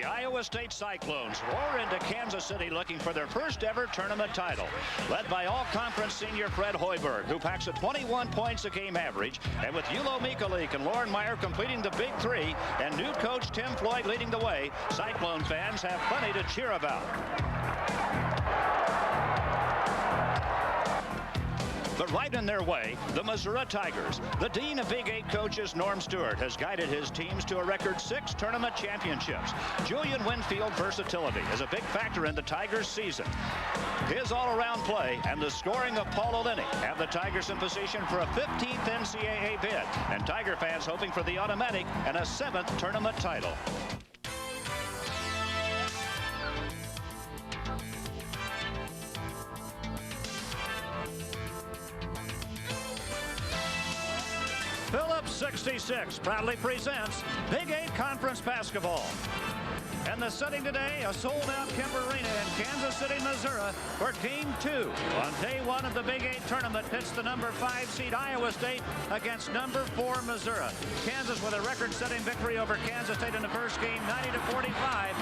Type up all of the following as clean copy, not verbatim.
The Iowa State Cyclones roar into Kansas City looking for their first ever tournament title. Led by all-conference senior Fred Hoiberg, who packs a 21 points a game average, and with Michalik and Loren Meyer completing the big three, and new coach Tim Floyd leading the way, Cyclone fans have plenty to cheer about. But right in their way, the Missouri Tigers. The dean of Big 8 coaches, Norm Stewart, has guided his teams to a record 6 tournament championships. Julian Winfield versatility is a big factor in the Tigers' season. His all-around play and the scoring of Paul Olenny have the Tigers in position for a 15th NCAA bid, and Tiger fans hoping for the automatic and a 7th tournament title. Phillips 66 proudly presents Big 8 Conference Basketball. And the setting today, a sold-out Kemper Arena in Kansas City, Missouri, for Game 2. On day 1 of the Big 8 tournament, pits the number 5 seed Iowa State against number 4 Missouri. Kansas with a record-setting victory over Kansas State in the first game, 90-45.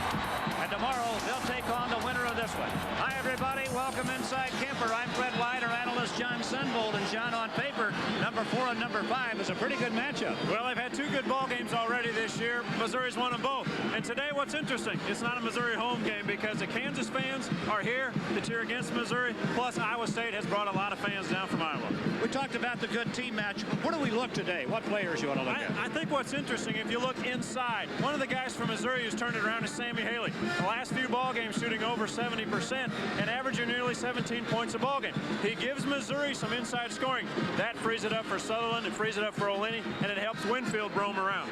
And tomorrow, they'll take on the winner of this one. Hi, everybody. Welcome inside Kemper. I'm Fred White, our analyst John Sunvold. And John, on paper, number 4 and number 5 is a pretty good matchup. Well, they've had 2 good ball games already this year. Missouri's won them both. And today, what's interesting, it's not a Missouri home game because the Kansas fans are here to cheer against Missouri. Plus, Iowa State has brought a lot of fans down from Iowa. We talked about the good team match. Where do we look today? What players you want to look at? I think what's interesting, if you look inside, one of the guys from Missouri who's turned it around is Sammie. The last few ball games shooting over 70% and averaging nearly 17 points a ball game. He gives Missouri some inside scoring. That frees it up for Sutherland, it frees it up for Olenny, and it helps Winfield roam around.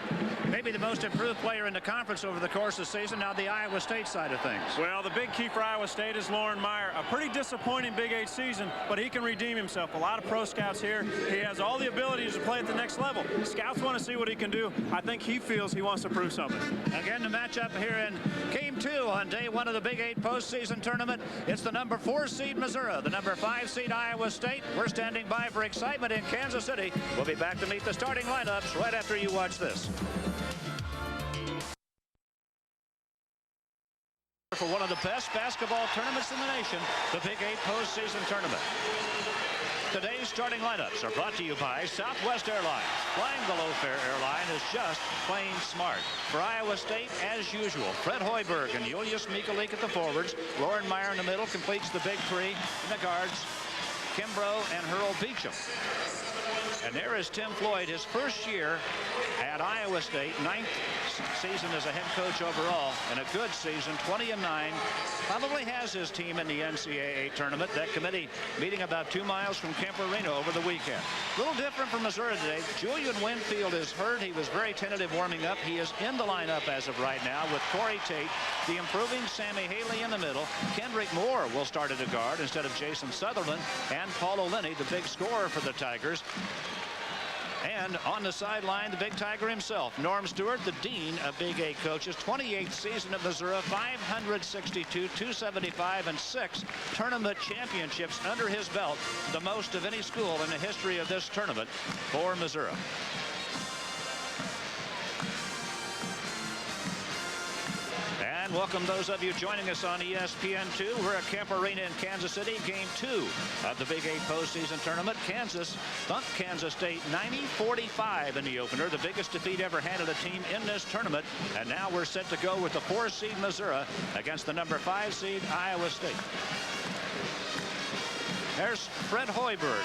Maybe the most improved player in the conference over the course of the season. Now the Iowa State side of things. Well, the big key for Iowa State is Loren Meyer. A pretty disappointing Big 8 season, but he can redeem himself. A lot of pro scouts here. He has all the abilities to play at the next level. Scouts want to see what he can do. I think he feels he wants to prove something. Again, the matchup here in Game 2 on day 1 of the Big 8 postseason tournament. It's the number 4 seed Missouri, the number 5 seed Iowa State. We're standing by for excitement in Kansas City. We'll be back to meet the starting lineups right after you watch this. For one of the best basketball tournaments in the nation, the Big 8 postseason tournament. Today's starting lineups are brought to you by Southwest Airlines. Flying the low-fare airline is just plain smart. For Iowa State, as usual, Fred Hoiberg and Julius Michalik at the forwards. Loren Meyer in the middle completes the big three. In the guards, Kimbrough and Hurl Beechum. And there is Tim Floyd, his first year at Iowa State, 9th season as a head coach overall, and a good season, 20-9. Probably has his team in the NCAA tournament. That committee meeting about 2 miles from Kemper Arena over the weekend. A little different from Missouri today. Julian Winfield is hurt. He was very tentative warming up. He is in the lineup as of right now with Tate, the improving Sammie in the middle. Kendrick Moore will start at a guard instead of Jason Sutherland, and Paul Olenny, the big scorer for the Tigers. And on the sideline, the big Tiger himself, Norm Stewart, the dean of Big 8 coaches, 28th season at Missouri, 562, 275, and 6 tournament championships under his belt, the most of any school in the history of this tournament for Missouri. And welcome those of you joining us on ESPN2. We're at Kemper Arena in Kansas City, Game 2 of the Big 8 postseason tournament. Kansas thumped Kansas State 90-45 in the opener, the biggest defeat ever handed a team in this tournament. And now we're set to go with the 4 seed Missouri against the number 5 seed Iowa State. There's Fred Hoiberg.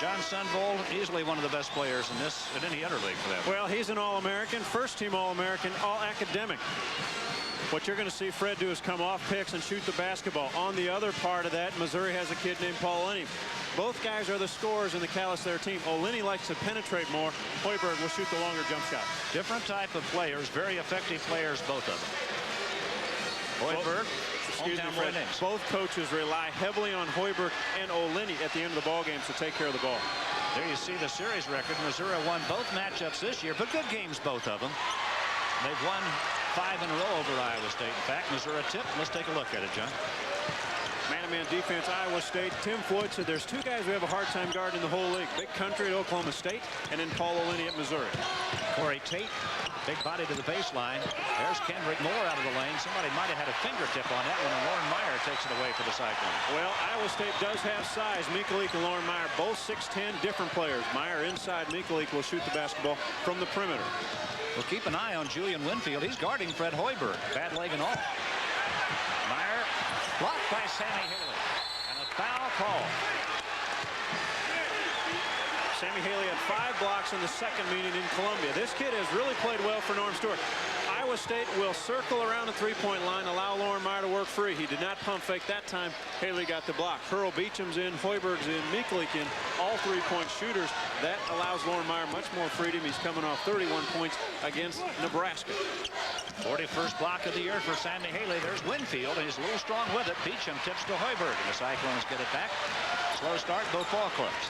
John Sunvold, easily one of the best players in this, in any interleague for that. Well, he's an All-American, first-team All-American, all-academic. What you're going to see Fred do is come off picks and shoot the basketball. On the other part of that, Missouri has a kid named Paul Olenny. Both guys are the scorers in the callus of their team. Olenny likes to penetrate more. Hoiberg will shoot the longer jump shot. Different type of players, very effective players, both of them. Hoiberg. Excuse me, Fred. Both coaches rely heavily on Hoiberg and Olenny at the end of the ball games to take care of the ball. There you see the series record. Missouri won both matchups this year, but good games, both of them. They've won 5 in a row over Iowa State. In fact, Missouri tipped. Let's take a look at it, John. Man-to-man defense, Iowa State. Tim Floyd said there's 2 guys who have a hard time guarding the whole league. Big Country at Oklahoma State, and then Paul Olenny at Missouri. Tate Big body to the baseline. There's Kendrick Moore out of the lane. Somebody might have had a fingertip on that one, and Loren Meyer takes it away for the Cyclones. Well, Iowa State does have size. Michalik and Loren Meyer, both 6'10", different players. Meyer inside. Michalik will shoot the basketball from the perimeter. Well, keep an eye on Julian Winfield. He's guarding Fred Hoiberg. Bad leg and all. Meyer blocked by Sammie Haley. And a foul call. Sammie Haley had 5 blocks in the second meeting in Columbia. This kid has really played well for Norm Stewart. Iowa State will circle around the three-point line, allow Loren Meyer to work free. He did not pump fake that time. Haley got the block. Hurl Beechum's in, Hoiberg's in, Michalik in, all three-point shooters. That allows Loren Meyer much more freedom. He's coming off 31 points against Nebraska. 41st block of the year for Sammie Haley. There's Winfield, and he's a little strong with it. Beechum tips to Hoiberg, and the Cyclones get it back. Slow start, both ball clubs.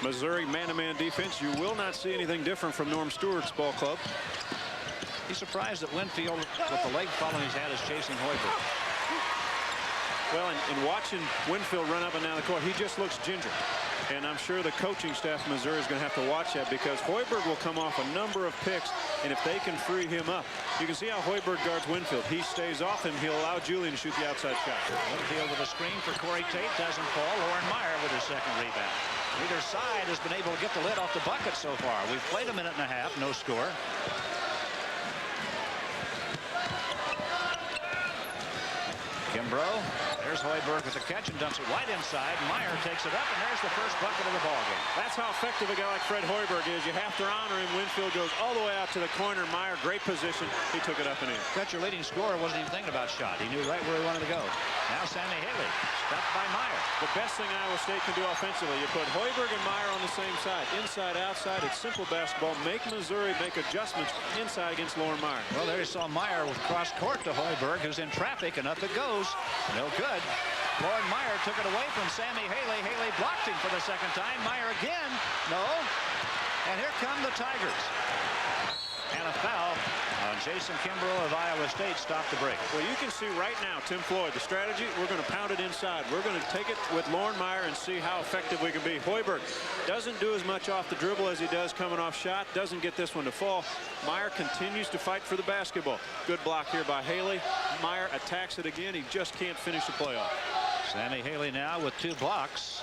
Missouri man-to-man defense. You will not see anything different from Norm Stewart's ball club. He's surprised that Winfield, with the leg problem he's had, is chasing Hoiberg. Well, in watching Winfield run up and down the court, he just looks ginger. And I'm sure the coaching staff of Missouri is going to have to watch that, because Hoiberg will come off a number of picks, and if they can free him up, you can see how Hoiberg guards Winfield. He stays off him. He'll allow Julian to shoot the outside shot. Winfield with a screen for Tate. Doesn't fall. Loren Meyer with his second rebound. Neither side has been able to get the lid off the bucket so far. We've played a minute and a half. No score. Kimbrough. There's Hoiberg with the catch and dumps it right inside. Meyer takes it up, and there's the first bucket of the ball game. That's how effective a guy like Fred Hoiberg is. You have to honor him. Winfield goes all the way out to the corner. Meyer, great position. He took it up and in. Got your leading scorer wasn't even thinking about shot. He knew right where he wanted to go. Now Sammie Haley, stopped by Meyer. The best thing Iowa State can do offensively, you put Hoiberg and Meyer on the same side. Inside, outside, it's simple basketball. Make Missouri make adjustments inside against Loren Meyer. Well, there you saw Meyer with cross court to Hoiberg, who's in traffic, and up it goes. No good. Loren Meyer took it away from Sammie Haley. Haley blocked him for the second time. Meyer again. No. And here come the Tigers. And a foul on Jason Kimbrough of Iowa State. Stopped the break. Well, you can see right now, Tim Floyd, the strategy, we're going to pound it inside. We're going to take it with Loren Meyer and see how effective we can be. Hoiberg doesn't do as much off the dribble as he does coming off shot. Doesn't get this one to fall. Meyer continues to fight for the basketball. Good block here by Haley. Meyer attacks it again. He just can't finish the play off. Sammie Haley now with 2 blocks.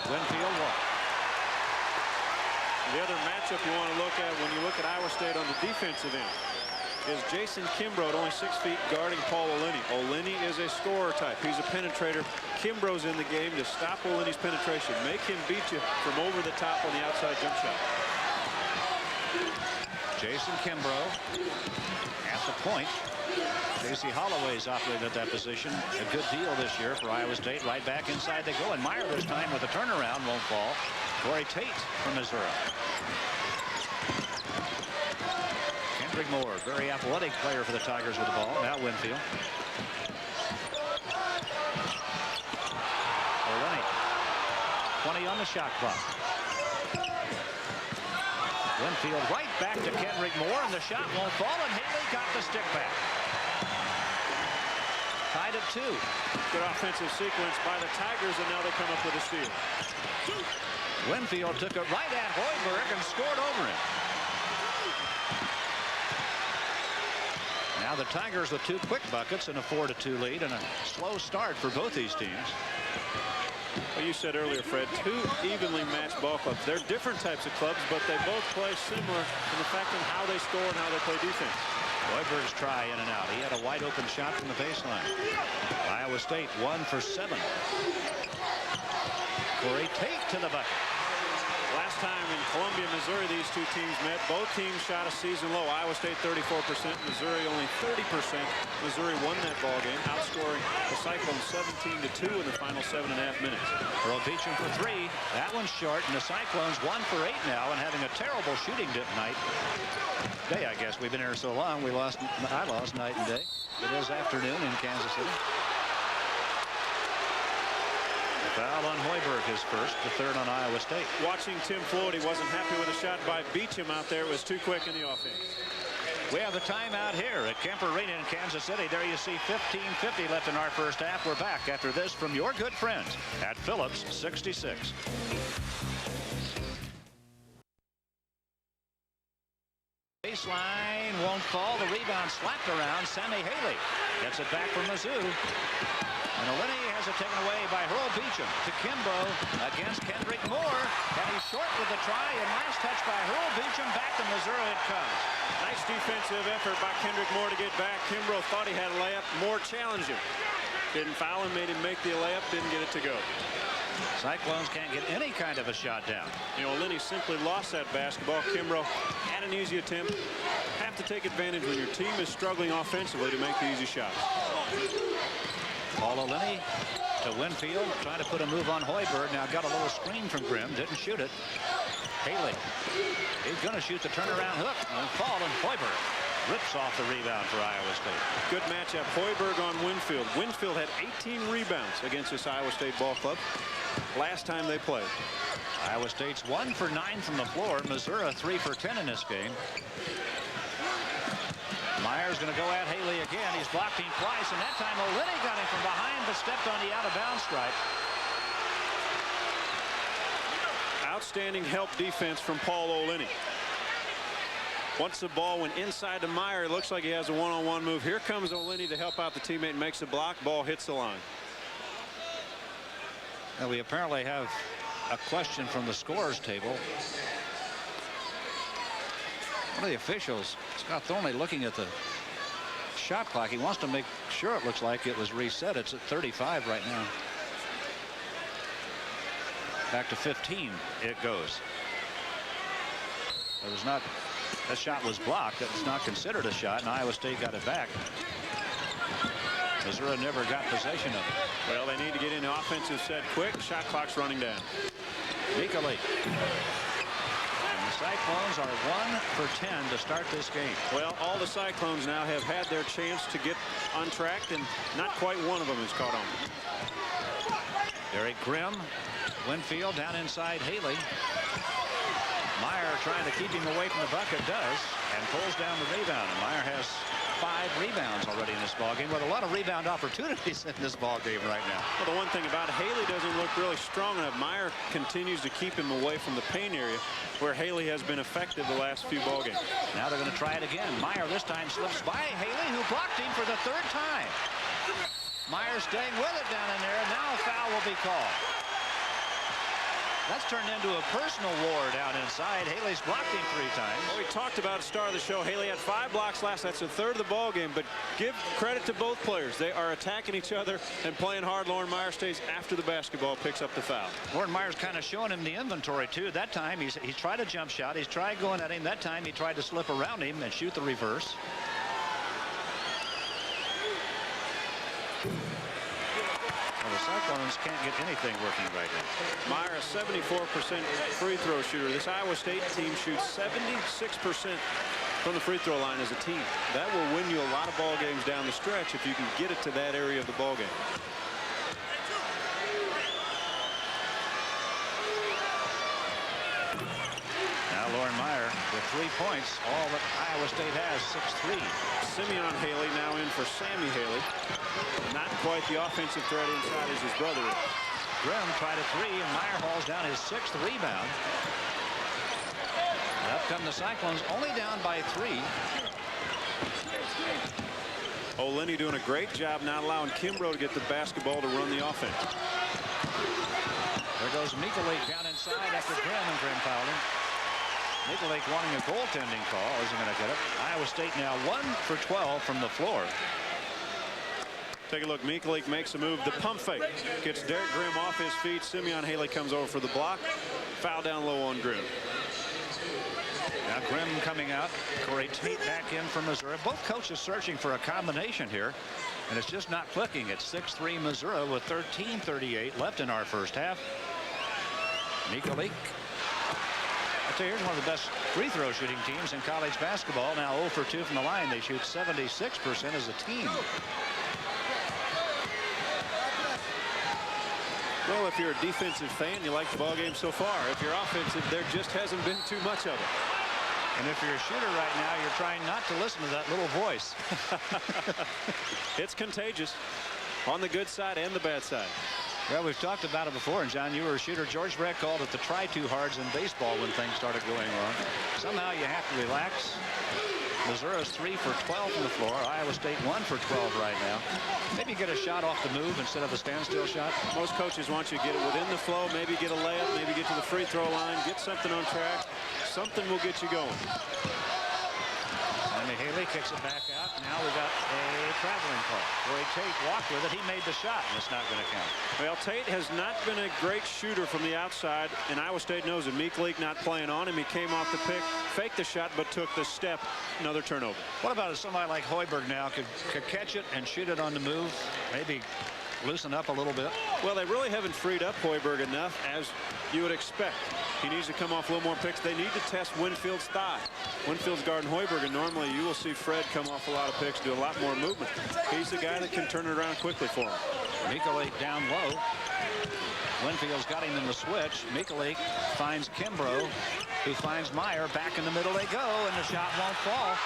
Winfield walk. The other matchup you want to look at when you look at Iowa State on the defensive end is Jason Kimbrough at only 6 feet guarding Paul Oleni. Oleni is a scorer type. He's a penetrator. Kimbrough's in the game to stop Oleni's penetration. Make him beat you from over the top on the outside jump shot. Jason Kimbrough at the point. Jacy Hollaway's operated at that position a good deal this year for Iowa State. Right back inside they go, and Meyer this time with a turnaround won't fall. Tate from Missouri. Kendrick Moore, very athletic player for the Tigers with the ball. Now Winfield. Oleni, 20 on the shot clock. Winfield right back to Kendrick Moore, and the shot won't fall, and Haley got the stick back. Tied at 2. Good offensive sequence by the Tigers, and now they come up with a steal. Winfield took it right at Hoiberg and scored over him. Now the Tigers with 2 quick buckets and a 4-2 lead, and a slow start for both these teams. Well, you said earlier, Fred, 2 evenly matched ball clubs. They're different types of clubs, but they both play similar in the fact of how they score and how they play defense. Hoiberg's try in and out. He had a wide open shot from the baseline. Iowa State 1 for 7. Tate to the bucket. Last time in Columbia, Missouri, these 2 teams met. Both teams shot a season low. Iowa State 34%, Missouri only 30%. Missouri won that ball game, outscoring the Cyclones 17-2 in the final 7.5 minutes. Hurl Beechum for 3. That one's short, and the Cyclones 1 for 8 now, and having a terrible shooting night. I guess we've been here so long. I lost night and day. It is afternoon in Kansas City. Foul on Hoiberg, his first, the 3rd on Iowa State. Watching Tim Floyd, he wasn't happy with the shot by Beechum out there. It was too quick in the offense. We have a timeout here at Kemper Arena in Kansas City. There you see 15:50 left in our first half. We're back after this from your good friends at Phillips 66. Baseline won't fall. The rebound slapped around. Sammie Haley gets it back from MIZZ. And Olenny has it taken away by Hurl Beechum to Kimbrough against Kendrick Moore. And he's short with the try. And nice touch by Hurl Beechum. Back to Missouri it comes. Nice defensive effort by Kendrick Moore to get back. Kimbrough thought he had a layup. Moore challenged him. Didn't foul him, made him make the layup, didn't get it to go. Cyclones can't get any kind of a shot down. You know, Olenny simply lost that basketball. Kimbrough had an easy attempt. Have to take advantage when your team is struggling offensively to make the easy shots. Paul Olenny to Winfield, trying to put a move on Hoiberg. Now got a little screen from Grimm, didn't shoot it. Haley, he's going to shoot the turnaround hook and fall, and Hoiberg rips off the rebound for Iowa State. Good matchup. Hoiberg on Winfield. Winfield had 18 rebounds against this Iowa State ball club last time they played. Iowa State's 1 for 9 from the floor. Missouri 3 for 10 in this game. Meyer's going to go at Haley again. He's blocked him twice, and that time Olenny got him from behind but stepped on the out-of-bounds stripe. Outstanding help defense from Paul Olenny. Once the ball went inside to Meyer, it looks like he has a one-on-one move. Here comes Olenny to help out the teammate, makes a block. Ball hits the line. Now we apparently have a question from the scorers table. One of the officials, Scott Thornley, looking at the shot clock. He wants to make sure it looks like it was reset. It's at 35 right now. Back to 15 it goes. It was not. That shot was blocked. It was not considered a shot, and Iowa State got it back. Missouri never got possession of it. Well, they need to get in the offensive set quick. Shot clock's running down. Michalik. And the Cyclones are 1 for 10 to start this game. Well, all the Cyclones now have had their chance to get on track, and not quite one of them is caught on. Derrick Grimm. Winfield down inside Haley. Meyer trying to keep him away from the bucket, does, and pulls down the rebound. And Meyer has 5 rebounds already in this ballgame, with a lot of rebound opportunities in this ballgame right now. Well, the one thing about Haley doesn't look really strong enough. Meyer continues to keep him away from the paint area, where Haley has been effective the last few ballgames. Now they're going to try it again. Meyer this time slips by Haley, who blocked him for the 3rd time. Meyer staying with it down in there, and now a foul will be called. That's turned into a personal war down inside. Haley's blocked him 3 times. Well, we talked about at the start of the show. Haley had 5 blocks last. That's a third of the ball game. But give credit to both players. They are attacking each other and playing hard. Loren Meyer stays after the basketball, picks up the foul. Loren Meyer's kind of showing him the inventory, too. That time, he's tried a jump shot. He's tried going at him. That time, he tried to slip around him and shoot the reverse. Well, the Cyclones can't get anything working right now. Meyer, a 74% free throw shooter. This Iowa State team shoots 76% from the free throw line as a team. That will win you a lot of ball games down the stretch if you can get it to that area of the ball game. Now Loren Meyer with 3 points. All that Iowa State has, 6-3. Simeon Haley now in for Sammie Haley. Not quite the offensive threat inside as his brother is. Grimm tried a 3, and Meyer hauls down his 6th rebound. Up come the Cyclones, only down by 3. Olenny doing a great job not allowing Kimbrough to get the basketball to run the offense. There goes Michalik down inside after Grimm, and Grimm fouled him. Michalik wanting a goaltending call. Isn't going to get it. Iowa State now 1 for 12 from the floor. Take a look. Michalik makes a move. The pump fake gets Derrick Grimm off his feet. Simeon Haley comes over for the block. Foul down low on Grimm. Now Grimm coming out. Corey Tate back in for Missouri. Both coaches searching for a combination here, and it's just not clicking. It's 6-3 Missouri with 13:38 left in our first half. Michalik. I tell you, here's one of the best free throw shooting teams in college basketball. Now 0 for 2 from the line. They shoot 76% as a team. Well, if you're a defensive fan, you like the ball game so far. If you're offensive, there just hasn't been too much of it. And if you're a shooter right now, you're trying not to listen to that little voice. It's contagious on the good side and the bad side. Well, we've talked about it before, and John, you were a shooter. George Brett called it the try too hards in baseball when things started going wrong. Somehow you have to relax. Missouri's 3 for 12 from the floor. Iowa State 1 for 12 right now. Maybe get a shot off the move instead of a standstill shot. Most coaches want you to get it within the flow, maybe get a layup, maybe get to the free throw line, get something on track. Something will get you going. Sammie Haley kicks it back out. Now we got a traveling call. Boy, Tate walked with it. He made the shot, and it's not going to count. Well, Tate has not been a great shooter from the outside, and Iowa State knows it. Michalik not playing on him. He came off the pick, faked the shot, but took the step. Another turnover. What about somebody like Hoiberg now could catch it and shoot it on the move? Maybe loosen up a little bit. Well, they really haven't freed up Hoiberg enough, as you would expect. He needs to come off a little more picks. They need to test Winfield's thigh. Winfield's guarding Hoiberg, and normally you will see Fred come off a lot of picks, do a lot more movement. He's the guy that can turn it around quickly for him. Michalik down low. Winfield's got him in the switch. Michalik finds Kimbrough, who finds Meyer. Back in the middle they go, and the shot won't fall.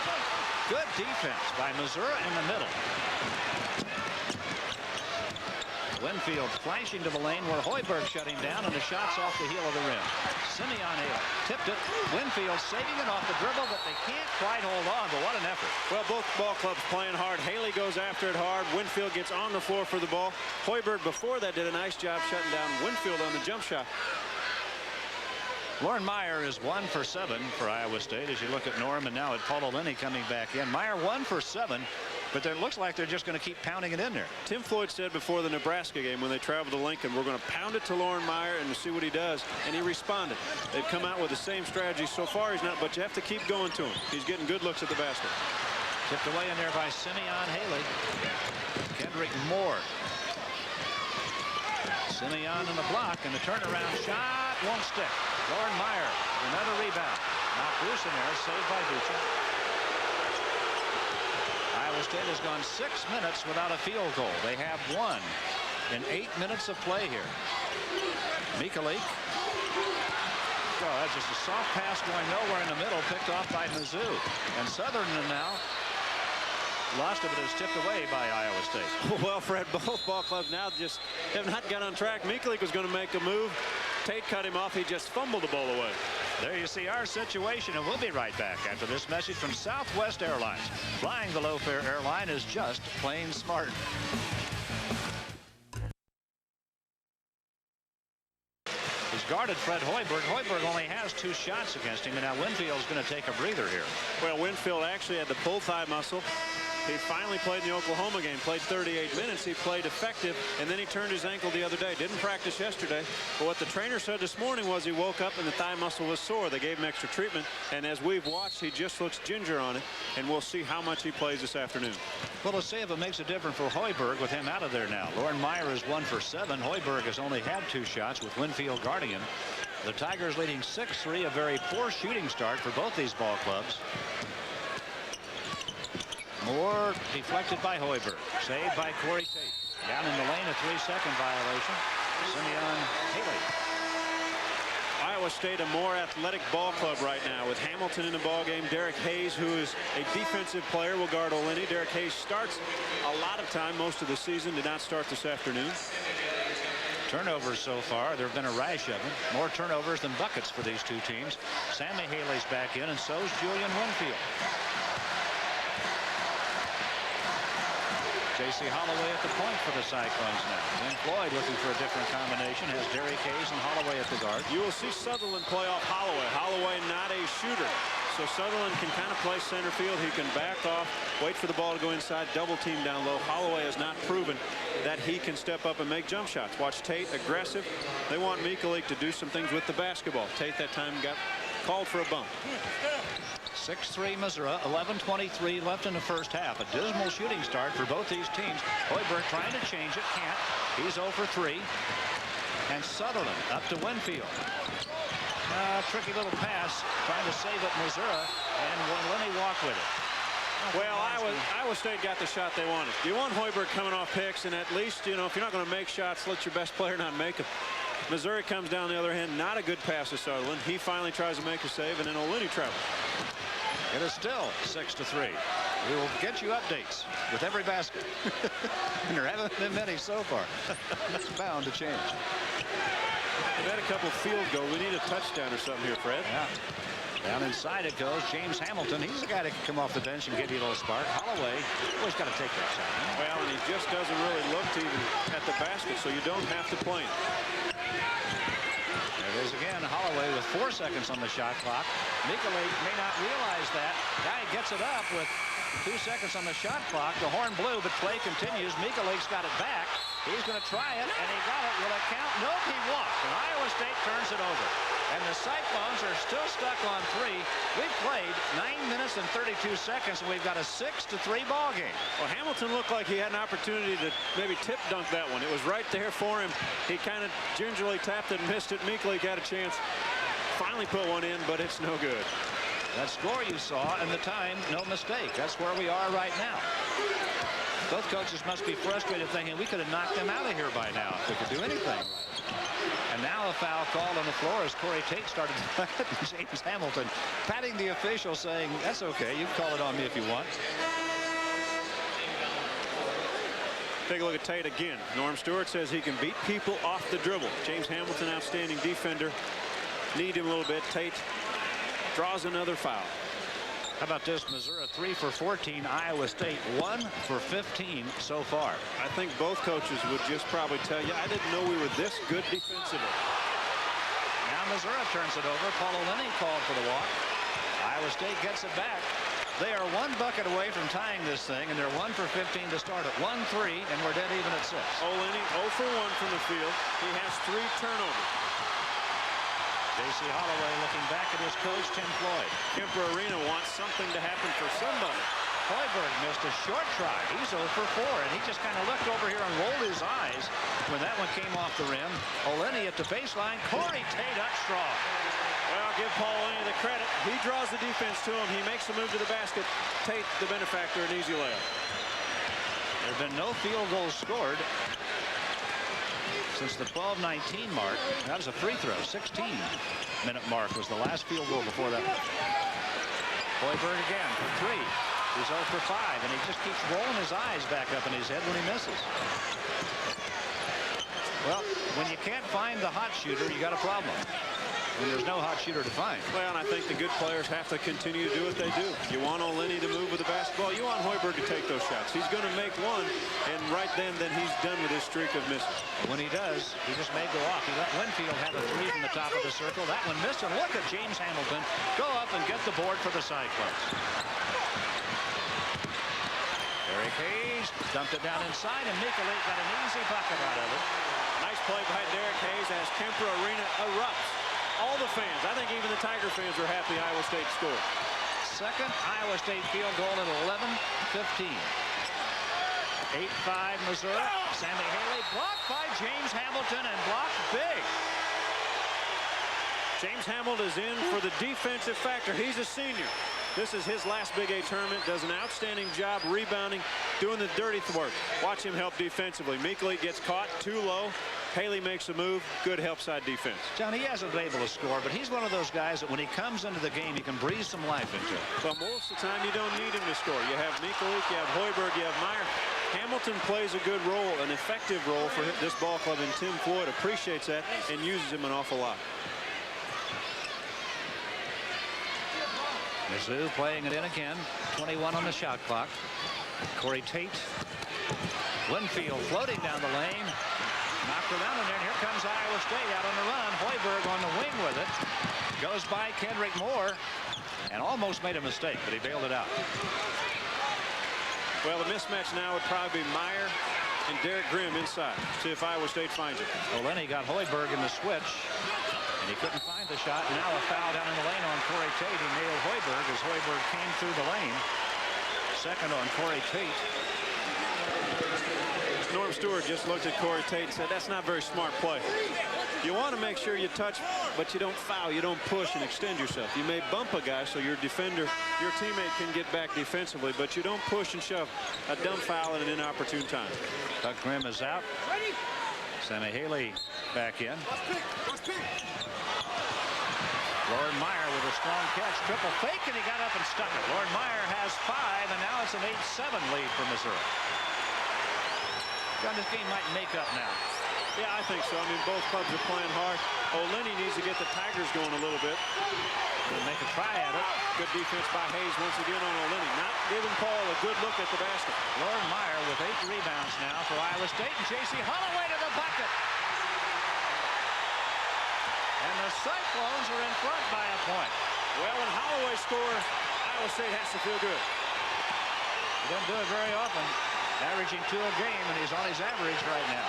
Good defense by Missouri in the middle. Winfield flashing to the lane where Hoiberg shut him down, and the shot's off the heel of the rim. Simeone tipped it. Winfield saving it off the dribble, but they can't quite hold on. But what an effort. Well, both ball clubs playing hard. Haley goes after it hard. Winfield gets on the floor for the ball. Hoiberg before that did a nice job shutting down Winfield on the jump shot. Loren Meyer is 1 for 7 for Iowa State. As you look at Norm and now at Paulo Lenny coming back in. Meyer 1 for 7. But it looks like they're just going to keep pounding it in there. Tim Floyd said before the Nebraska game when they traveled to Lincoln, we're going to pound it to Loren Meyer and see what he does. And he responded. They've come out with the same strategy so far. He's not, but you have to keep going to him. He's getting good looks at the basket. Tipped away in there by Simeone Haley. Kendrick Moore. Simeone in the block, and the turnaround shot won't stick. Loren Meyer, another rebound. Knocked loose in there, saved by Beechum. Iowa State has gone 6 minutes without a field goal. They have one in 8 minutes of play here. Michalik. Oh, that's just a soft pass going nowhere in the middle, picked off by Mizzou. And Southern now lost it, but it's tipped away by Iowa State. Well, Fred, both ball clubs now just have not got on track. Michalik was going to make a move. Tate cut him off. He just fumbled the ball away. There you see our situation, and we'll be right back after this message from Southwest Airlines. Flying the low-fare airline is just plain smart. He's guarded Fred Hoiberg. Hoiberg only has 2 shots against him, and now Winfield's going to take a breather here. Well, Winfield actually had the pull thigh muscle. He finally played in the Oklahoma game, played 38 minutes. He played effective, and then he turned his ankle the other day. Didn't practice yesterday, but what the trainer said this morning was he woke up and the thigh muscle was sore. They gave him extra treatment, and as we've watched, he just looks ginger on it, and we'll see how much he plays this afternoon. Well, let's see if it makes a difference for Hoiberg with him out of there now. Loren Meyer is 1 for 7. Hoiberg has only had 2 shots with Winfield guarding him. The Tigers leading 6-3, a very poor shooting start for both these ball clubs. Moore deflected by Hoiberg. Saved by Corey Tate. Down in the lane, a 3-second violation. Simeone Haley. Iowa State, a more athletic ball club right now with Hamilton in the ball game. Derrick Hayes, who is a defensive player, will guard Oleni. Derrick Hayes starts a lot of time most of the season. Did not start this afternoon. Turnovers so far. There have been a rash of them. More turnovers than buckets for these 2 teams. Sammie Haley's back in, and so's Julian Winfield. Jacy Hollaway at the point for the Cyclones now. Tim Floyd looking for a different combination. Has Derrick Hayes and Hollaway at the guard. You will see Sutherland play off Hollaway. Hollaway not a shooter. So Sutherland can kind of play center field. He can back off, wait for the ball to go inside, double team down low. Hollaway has not proven that he can step up and make jump shots. Watch Tate aggressive. They want Michalik to do some things with the basketball. Tate that time got called for a bump. 6-3 Missouri, 11:23 left in the first half. A dismal shooting start for both these teams. Hoiberg trying to change it, can't. He's 0 for 3. And Sutherland up to Winfield. Tricky little pass, trying to save it Missouri, and Lenny walked with it. Well, Iowa State got the shot they wanted. You want Hoiberg coming off picks, and at least, you know, if you're not going to make shots, let your best player not make them. Missouri comes down the other hand. Not a good pass to Sutherland. He finally tries to make a save, and then Oleni travels. It is still 6-3. We will get you updates with every basket. And there haven't been many so far. It's bound to change. We've had a couple field goals. We need a touchdown or something here, Fred. Yeah. Down inside it goes. James Hamilton. He's the guy that can come off the bench and give you a little spark. Hollaway always got to take that shot. Well, and he just doesn't really look to even at the basket, so you don't have to play him. There it is again. Hollaway with 4 seconds on the shot clock. Michalik may not realize that. Guy gets it up with 2 seconds on the shot clock. The horn blew, but play continues. Michalik's got it back. He's going to try it, and he got it. Will it count? Nope, he won't. And Iowa State turns it over. And the Cyclones are still stuck on 3. We've played 9 minutes and 32 seconds, and we've got a 6-3 ball game. Well, Hamilton looked like he had an opportunity to maybe tip dunk that one. It was right there for him. He kind of gingerly tapped it and missed it. Michalik got a chance. Finally put one in, but it's no good. That score you saw and the time, no mistake. That's where we are right now. Both coaches must be frustrated thinking we could have knocked them out of here by now if we could do anything. And now a foul called on the floor as Corey Tate started to James Hamilton patting the official saying, that's okay, you can call it on me if you want. Take a look at Tate again. Norm Stewart says he can beat people off the dribble. James Hamilton, outstanding defender. Need him a little bit. Tate draws another foul. How about this? Missouri 3 for 14. Iowa State 1 for 15 so far. I think both coaches would just probably tell you, I didn't know we were this good defensively. Now Missouri turns it over. Paul Lenny called for the walk. Iowa State gets it back. They are 1 bucket away from tying this thing, and they're 1 for 15 to start at 1-3, and we're dead even at 6. Lenny 0 for 1 from the field. He has 3 turnovers. Jacy Hollaway looking back at his coach, Tim Floyd. Kemper Arena wants something to happen for somebody. Hoiberg missed a short try. He's 0 for 4, and he just kind of looked over here and rolled his eyes when that one came off the rim. Lenny at the baseline. Corey Tate up strong. Well, give Paul Lenny the credit. He draws the defense to him. He makes the move to the basket. Tate, the benefactor, an easy layup. There have been no field goals scored since the 12-19 mark. That was a free throw. 16-minute mark was the last field goal before that. Hoiberg again for 3. He's 0 for 5, and he just keeps rolling his eyes back up in his head when he misses. Well, when you can't find the hot shooter, you got a problem. When there's no hot shooter to find. Well, and I think the good players have to continue to do what they do. You want Lenny to move with the basketball. You want Hoiberg to take those shots. He's going to make one, and right then he's done with his streak of misses. When he does, he just may go off. He let Winfield have a 3 from the top of the circle. That one missed, and look at James Hamilton go up and get the board for the Cyclones. Derrick Hayes dumped it down inside, and Michalik got an easy bucket out of it. Nice play by Derrick Hayes as Kemper Arena erupts. All the fans, I think even the Tiger fans are happy Iowa State scored. Second Iowa State field goal at 11-15. 8-5 Missouri. Sammie Haley blocked by James Hamilton and blocked big. James Hamilton is in for the defensive factor. He's a senior. This is his last Big 8 tournament. Does an outstanding job rebounding, doing the dirty work. Watch him help defensively. Michalik gets caught too low. Haley makes a move. Good help side defense. John, he hasn't been able to score, but he's one of those guys that when he comes into the game, he can breathe some life into it. But most of the time, you don't need him to score. You have Michalik, you have Hoiberg, you have Meyer. Hamilton plays a good role, an effective role for this ball club, and Tim Floyd appreciates that and uses him an awful lot. Mizzou playing it in again. 21 on the shot clock. Corey Tate. Winfield floating down the lane. Knocked around in there, and here comes Iowa State out on the run. Hoiberg on the wing with it. Goes by Kendrick Moore and almost made a mistake, but he bailed it out. Well, the mismatch now would probably be Meyer and Derrick Grimm inside. See if Iowa State finds it. Lenny got Hoiberg in the switch, and he couldn't find the shot. Now a foul down in the lane on Corey Tate. He nailed Hoiberg as Hoiberg came through the lane. Second on Corey Tate. Norm Stewart just looked at Corey Tate and said, that's not very smart play. You want to make sure you touch, but you don't foul. You don't push and extend yourself. You may bump a guy so your defender, your teammate can get back defensively, but you don't push and shove. A dumb foul at an inopportune time. Doug Grimm is out. Sammie Haley back in. Loren Meyer with a strong catch. Triple fake, and he got up and stuck it. Loren Meyer has 5, and now it's an 8-7 lead for Missouri. John, this game might make up now. Yeah, I think so. I mean, both clubs are playing hard. O'Lenny needs to get the Tigers going a little bit. They'll make a try at it. Good defense by Hayes once again on O'Lenny. Not giving Paul a good look at the basket. Loren Meyer with 8 rebounds now for Iowa State. And Jacy Hollaway to the bucket. And the Cyclones are in front by a point. Well, when Hollaway scores, Iowa State has to feel good. He doesn't do it very often. Averaging 2 a game, and he's on his average right now.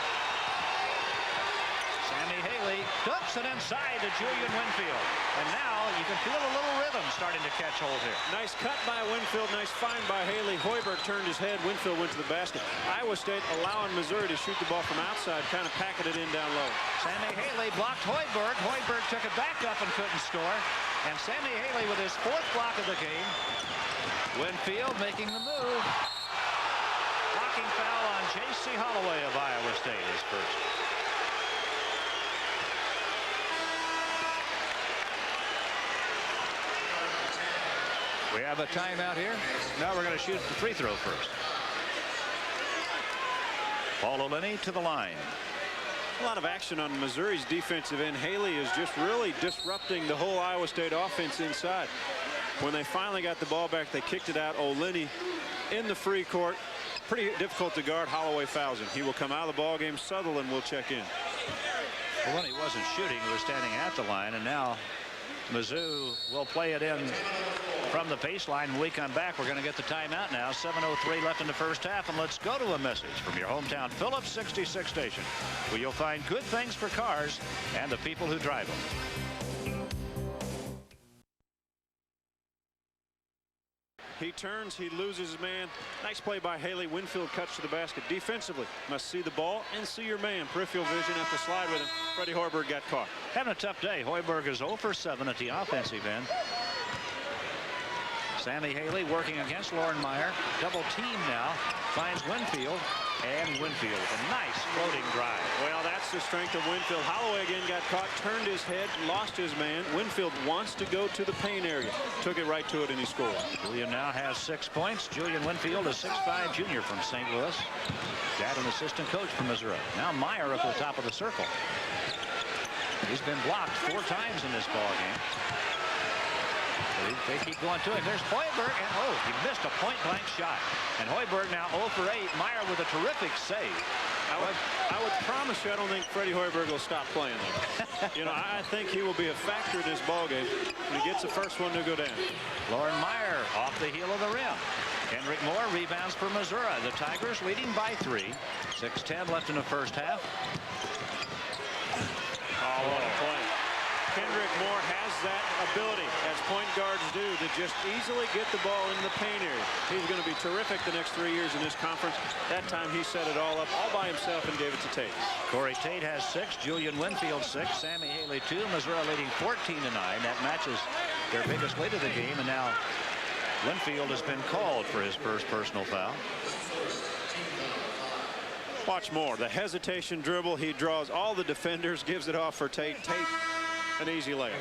Sammie Haley ducks it inside to Julian Winfield. And now you can feel a little rhythm starting to catch hold here. Nice cut by Winfield. Nice find by Haley. Hoiberg turned his head. Winfield went to the basket. Iowa State allowing Missouri to shoot the ball from outside, kind of packing it in down low. Sammie Haley blocked Hoiberg. Hoiberg took it back up and couldn't score. And Sammie Haley with his 4th block of the game. Winfield making the move. Blocking foul on Jacy Hollaway of Iowa State, his first. We have a timeout here. Now we're going to shoot the free throw first. Paul O'Lenny to the line. A lot of action on Missouri's defensive end. Haley is just really disrupting the whole Iowa State offense inside. When they finally got the ball back, they kicked it out. O'Lenny in the free court. Pretty difficult to guard. Hollaway fouls him. He will come out of the ball game. Sutherland will check in. Well, when he wasn't shooting, he was standing at the line, and now Mizzou will play it in from the baseline. When we come back, we're going to get the timeout now. 7:03 left in the first half, and let's go to a message from your hometown Phillips 66 station, where you'll find good things for cars and the people who drive them. He turns, he loses his man. Nice play by Haley. Winfield cuts to the basket. Defensively, must see the ball and see your man. Peripheral vision at the slide with him. Freddie Hoiberg got caught. Having a tough day. Hoiberg is 0 for 7 at the offensive end. Sammie Haley working against Loren Meyer. Double team now. Finds Winfield. And Winfield, a nice floating drive. Well, that's the strength of Winfield. Holloway again got caught, turned his head, lost his man. Winfield wants to go to the paint area. Took it right to it, and he scored. Julian now has 6 points. Julian Winfield, a 6'5" junior from St. Louis. Dad, an assistant coach from Missouri. Now Meyer up at the top of the circle. He's been blocked 4 times in this ball game. They keep going to him. There's Hoiberg, and oh, he missed a point-blank shot. And Hoiberg now 0 for 8. Meyer with a terrific save. I would promise you I don't think Freddie Hoiberg will stop playing there. You know, I think he will be a factor in this ball game when he gets the first one to go down. Loren Meyer off the heel of the rim. Kendrick more rebounds for Missouri. The Tigers leading by 3. 6:10 left in the first half. Oh, what a play. Kendrick Moore has that ability, as point guards do, to just easily get the ball in the paint area. He's going to be terrific the next 3 years in this conference. That time he set it all up all by himself and gave it to Tate. Corey Tate has 6. Julian Winfield 6. Sammie Haley 2. Missouri leading 14-9. That matches their biggest lead of the game. And now Winfield has been called for his first personal foul. Watch more. The hesitation dribble. He draws all the defenders, gives it off for Tate. Tate, an easy layup.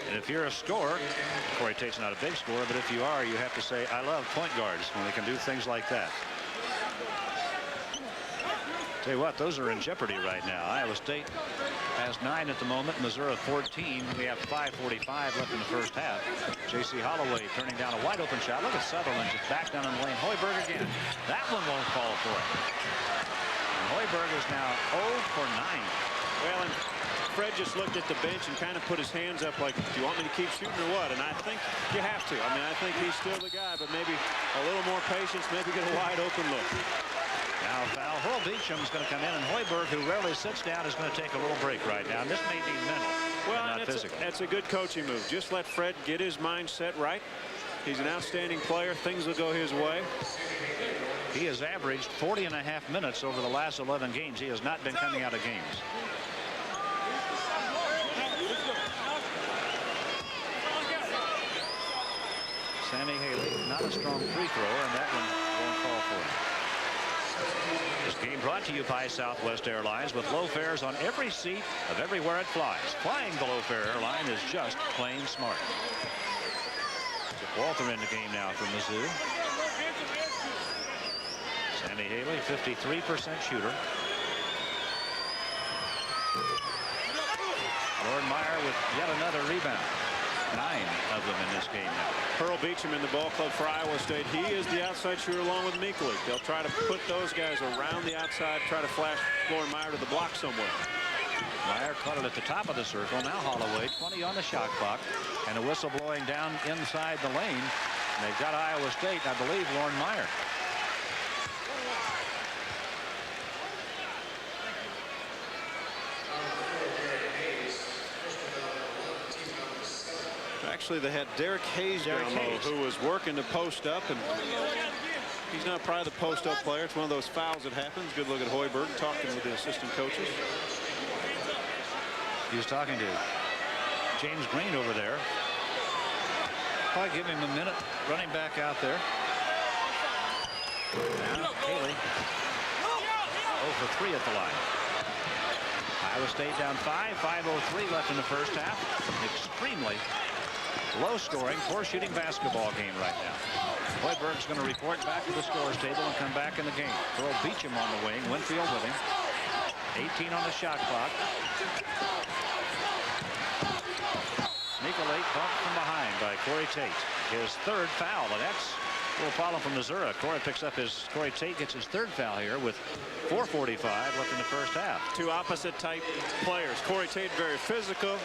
And if you're a scorer, Corey Tate's not a big scorer, but if you are, you have to say, I love point guards when they can do things like that. Tell you what, those are in jeopardy right now. Iowa State has 9 at the moment. Missouri 14. We have 5:45 left in the first half. Jacy Hollaway turning down a wide open shot. Look at Sutherland just back down in the lane. Hoiberg again. That one won't fall for it. And Hoiberg is now 0 for 9. Well, and Fred just looked at the bench and kind of put his hands up like, do you want me to keep shooting or what? And I think you have to. I mean, I think he's still the guy, but maybe a little more patience, maybe get a wide open look. Now foul. Hurl Beechum is going to come in, and Hoiberg, who rarely sits down, is going to take a little break right now. And this may be mental, well, not physical. That's a good coaching move. Just let Fred get his mindset right. He's an outstanding player. Things will go his way. He has averaged 40.5 minutes over the last 11 games. He has not been coming out of games. Sammie Haley, not a strong free thrower, and that one won't fall for him. This game brought to you by Southwest Airlines, with low fares on every seat of everywhere it flies. Flying the low fare airline is just plain smart. Walther in the game now for Mizzou. Sammie Haley, 53% shooter. Loren Meyer with yet another rebound. 9 of them in this game now. Hurl Beechum in the ball club for Iowa State. He is the outside shooter along with Michalik. They'll try to put those guys around the outside, try to flash Loren Meyer to the block somewhere. Meyer caught it at the top of the circle. Now Hollaway, 20 on the shot clock, and a whistle blowing down inside the lane. And they've got Iowa State, I believe, Loren Meyer. Actually, they had Derrick Hayes down low, who was working to post up, and he's not probably the post-up player. It's one of those fouls that happens. Good look at Hoiberg talking with the assistant coaches. He was talking to James Green over there. Probably give him a minute running back out there. Now Haley 0 for 3 at the line. Iowa State down 5:03 left in the first half. Extremely low scoring, poor shooting basketball game right now. Hoiberg's going to report back to the scores table and come back in the game. Hurl Beechum on the wing, Winfield with him. 18 on the shot clock. Michalik bumped from behind by Corey Tate. His 3rd foul, and that's a little problem from Missouri. Corey Tate gets his 3rd foul here with 4:45 left in the first half. Two opposite type players. Corey Tate very physical.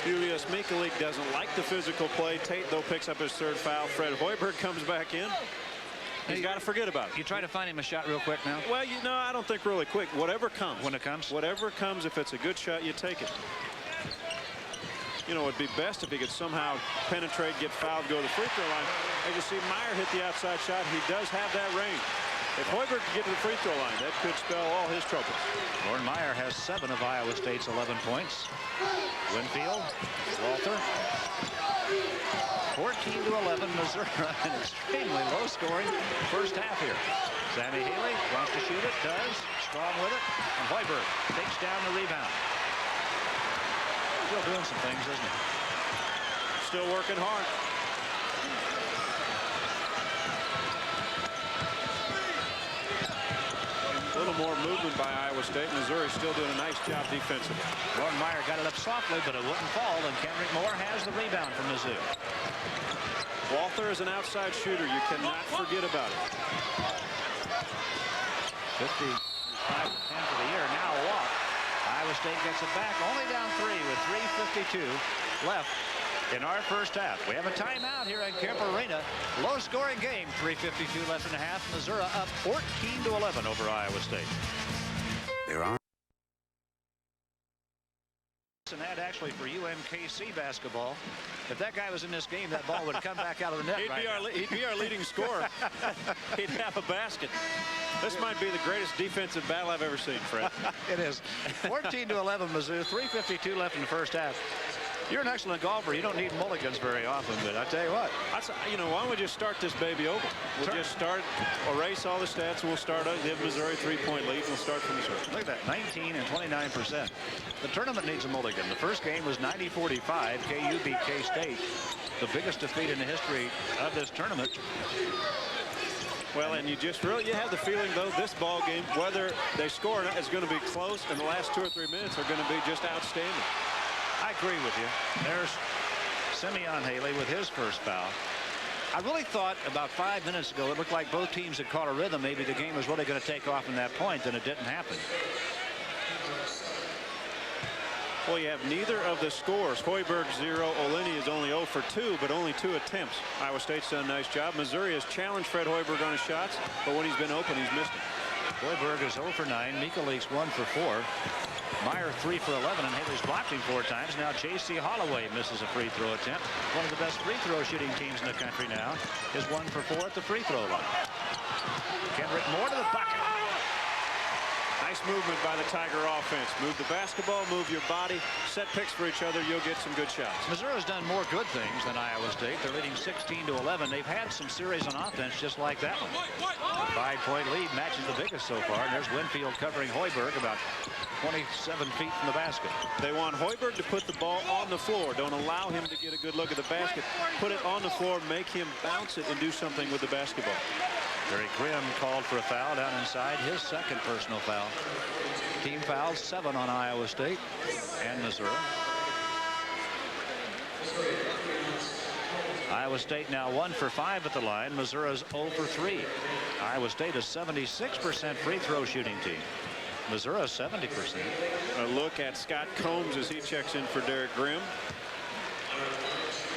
Julius Michalik doesn't like the physical play. Tate, though, picks up his 3rd foul. Fred Hoiberg comes back in. He's got to forget about it. You try to find him a shot real quick now? Well, you know, I don't think really quick. Whatever comes. When it comes? Whatever comes, if it's a good shot, you take it. You know, it'd be best if he could somehow penetrate, get fouled, go to the free throw line. As you see, Meyer hit the outside shot. He does have that range. If Hoiberg could get to the free throw line, that could spell all his troubles. Loren Meyer has 7 of Iowa State's 11 points. Winfield, Walter. 14-11, Missouri. An extremely low-scoring first half here. Sammie Haley wants to shoot it, does. Strong with it. And Hoiberg takes down the rebound. Still doing some things, isn't he? Still working hard. A little more movement by Iowa State. Missouri still doing a nice job defensively. Loren Meyer got it up softly, but it wouldn't fall, and Kendrick Moore has the rebound from Mizzou. Walther is an outside shooter. You cannot forget about it. 55-10 for the year. Now a walk. Iowa State gets it back, only down 3 with 3:52 left in our first half. We have a timeout here at Kemper Arena. Low-scoring game, 3:52 left in the half. Missouri up 14-11 over Iowa State. There are. And that actually for UMKC basketball. If that guy was in this game, that ball would come back out of the net. He'd be our leading scorer. He'd have a basket. This might be the greatest defensive battle I've ever seen, Fred. It is. 14-11 Mizzou. 3:52 left in the first half. You're an excellent golfer. You don't need mulligans very often, but I tell you what. You know, why don't we just start this baby over? We'll just start, erase all the stats, and we'll start over. Give Missouri 3-point lead, and we'll start from Missouri. Look at that, 19 and 29%. The tournament needs a mulligan. The first game was 90-45. KU beat K-State. The biggest defeat in the history of this tournament. Well, and you have the feeling, though, this ball game, whether they score or not, is going to be close, and the last 2 or 3 minutes are going to be just outstanding. I agree with you. There's Simeon Haley with his first foul. I really thought about 5 minutes ago it looked like both teams had caught a rhythm. Maybe the game was really going to take off from that point, and it didn't happen. Well, you have neither of the scores. Hoiberg 0. Olini is only 0 for 2, but only 2 attempts. Iowa State's done a nice job. Missouri has challenged Fred Hoiberg on his shots, but when he's been open, he's missed them. Hoiberg is 0 for 9. Michalik's 1 for 4. Meyer 3 for 11, and Haley's blocked him 4 times. Now Jacy Hollaway misses a free throw attempt. One of the best free throw shooting teams in the country now is 1 for 4 at the free throw line. Kendrick Moore to the bucket. Nice movement by the Tiger offense. Move the basketball, move your body, set picks for each other. You'll get some good shots. Missouri's done more good things than Iowa State. They're leading 16-11. They've had some series on offense just like that one. The 5-point lead matches the biggest so far. And there's Winfield covering Hoiberg about 27 feet from the basket. They want Hoiberg to put the ball on the floor. Don't allow him to get a good look at the basket. Put it on the floor, make him bounce it and do something with the basketball. Derrick called for a foul down inside, his second personal foul. Team fouls, 7 on Iowa State and Missouri. Iowa State now 1 for 5 at the line. Missouri's 0 for 3. Iowa State is 76% free throw shooting team. Missouri 70%. A look at Scott Combs as he checks in for Derrick Grimm.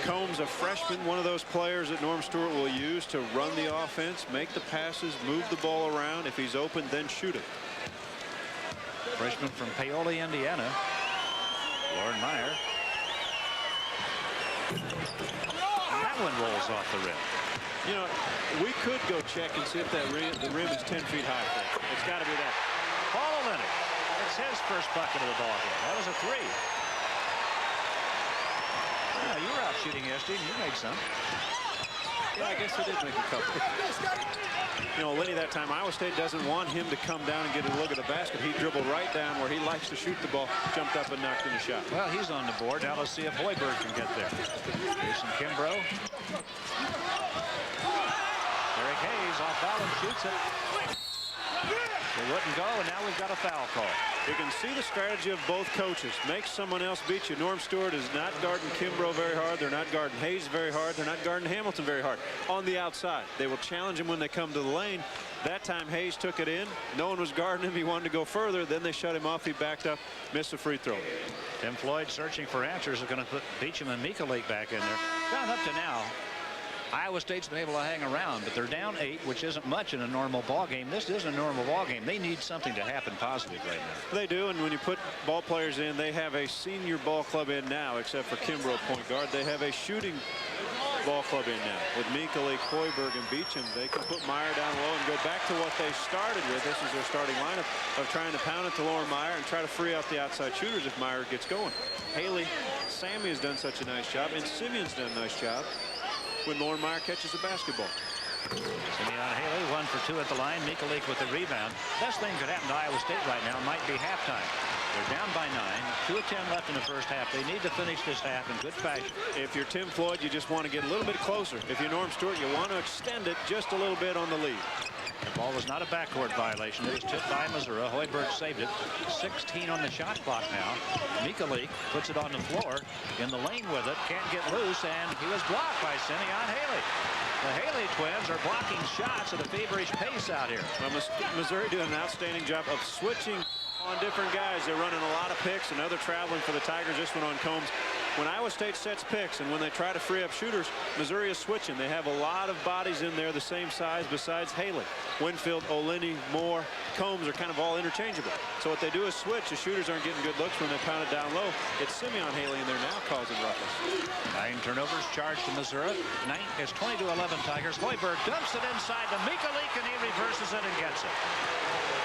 Combs, a freshman, one of those players that Norm Stewart will use to run the offense, make the passes, move the ball around. If he's open, then shoot it. Freshman from Paoli, Indiana. Loren Meyer. That one rolls off the rim. You know, we could go check and see if that the rim is 10 feet high. It's got to be that. Paul Leonard. It's his first bucket of the ball game. That was a 3. Yeah, you were out shooting yesterday, and you made some. Yeah, I guess he did make a couple. You know, Lenny, that time Iowa State doesn't want him to come down and get a look at the basket. He dribbled right down where he likes to shoot the ball, jumped up and knocked in a shot. Well, he's on the board. Now let's see if Hoiberg can get there. Here's some Kimbrough. Derrick Hayes off balance, shoots it. It wouldn't go, and now we've got a foul call. You can see the strategy of both coaches. Make someone else beat you. Norm Stewart is not guarding Kimbrough very hard. They're not guarding Hayes very hard. They're not guarding Hamilton very hard. On the outside, they will challenge him when they come to the lane. That time Hayes took it in. No one was guarding him. He wanted to go further. Then they shut him off. He backed up, missed a free throw. Tim Floyd searching for answers is going to put Beechum and Michalik back in there. Well, up to now, Iowa State's been able to hang around, but they're down 8, which isn't much in a normal ball game. This isn't a normal ball game. They need something to happen positive right now. They do, and when you put ball players in, they have a senior ball club in now, except for Kimbrough, point guard. They have a shooting ball club in now. With Michalik, Hoiberg, and Beechum, they can put Meyer down low and go back to what they started with. This is their starting lineup of trying to pound it to Loren Meyer and try to free up the outside shooters if Meyer gets going. Haley, Sammie has done such a nice job, and Simeon's done a nice job when Loren Meyer catches the basketball. Simeon Haley 1 for 2 at the line. Michalik with the rebound. Best thing could happen to Iowa State right now might be halftime. They're down by 9. 2 of 10 left in the first half. They need to finish this half in good fashion. If you're Tim Floyd, you just want to get a little bit closer. If you're Norm Stewart, you want to extend it just a little bit on the lead. The ball was not a backcourt violation. It was tipped by Missouri. Hoiberg saved it. 16 on the shot clock now. Michalik puts it on the floor. In the lane with it. Can't get loose, and he was blocked by Simeon Haley. The Haley twins are blocking shots at a feverish pace out here. Well, Missouri doing an outstanding job of switching on different guys. They're running a lot of picks. Another traveling for the Tigers. This one on Combs. When Iowa State sets picks and when they try to free up shooters, Missouri is switching. They have a lot of bodies in there the same size besides Haley. Winfield, Oleni, Moore, Combs are kind of all interchangeable. So what they do is switch. The shooters aren't getting good looks when they pound it down low. It's Simeon Haley in there now causing ruckus. 9 turnovers charged to Missouri. It's 20-11 Tigers. Hoiberg dumps it inside to Michalik, and he reverses it and gets it.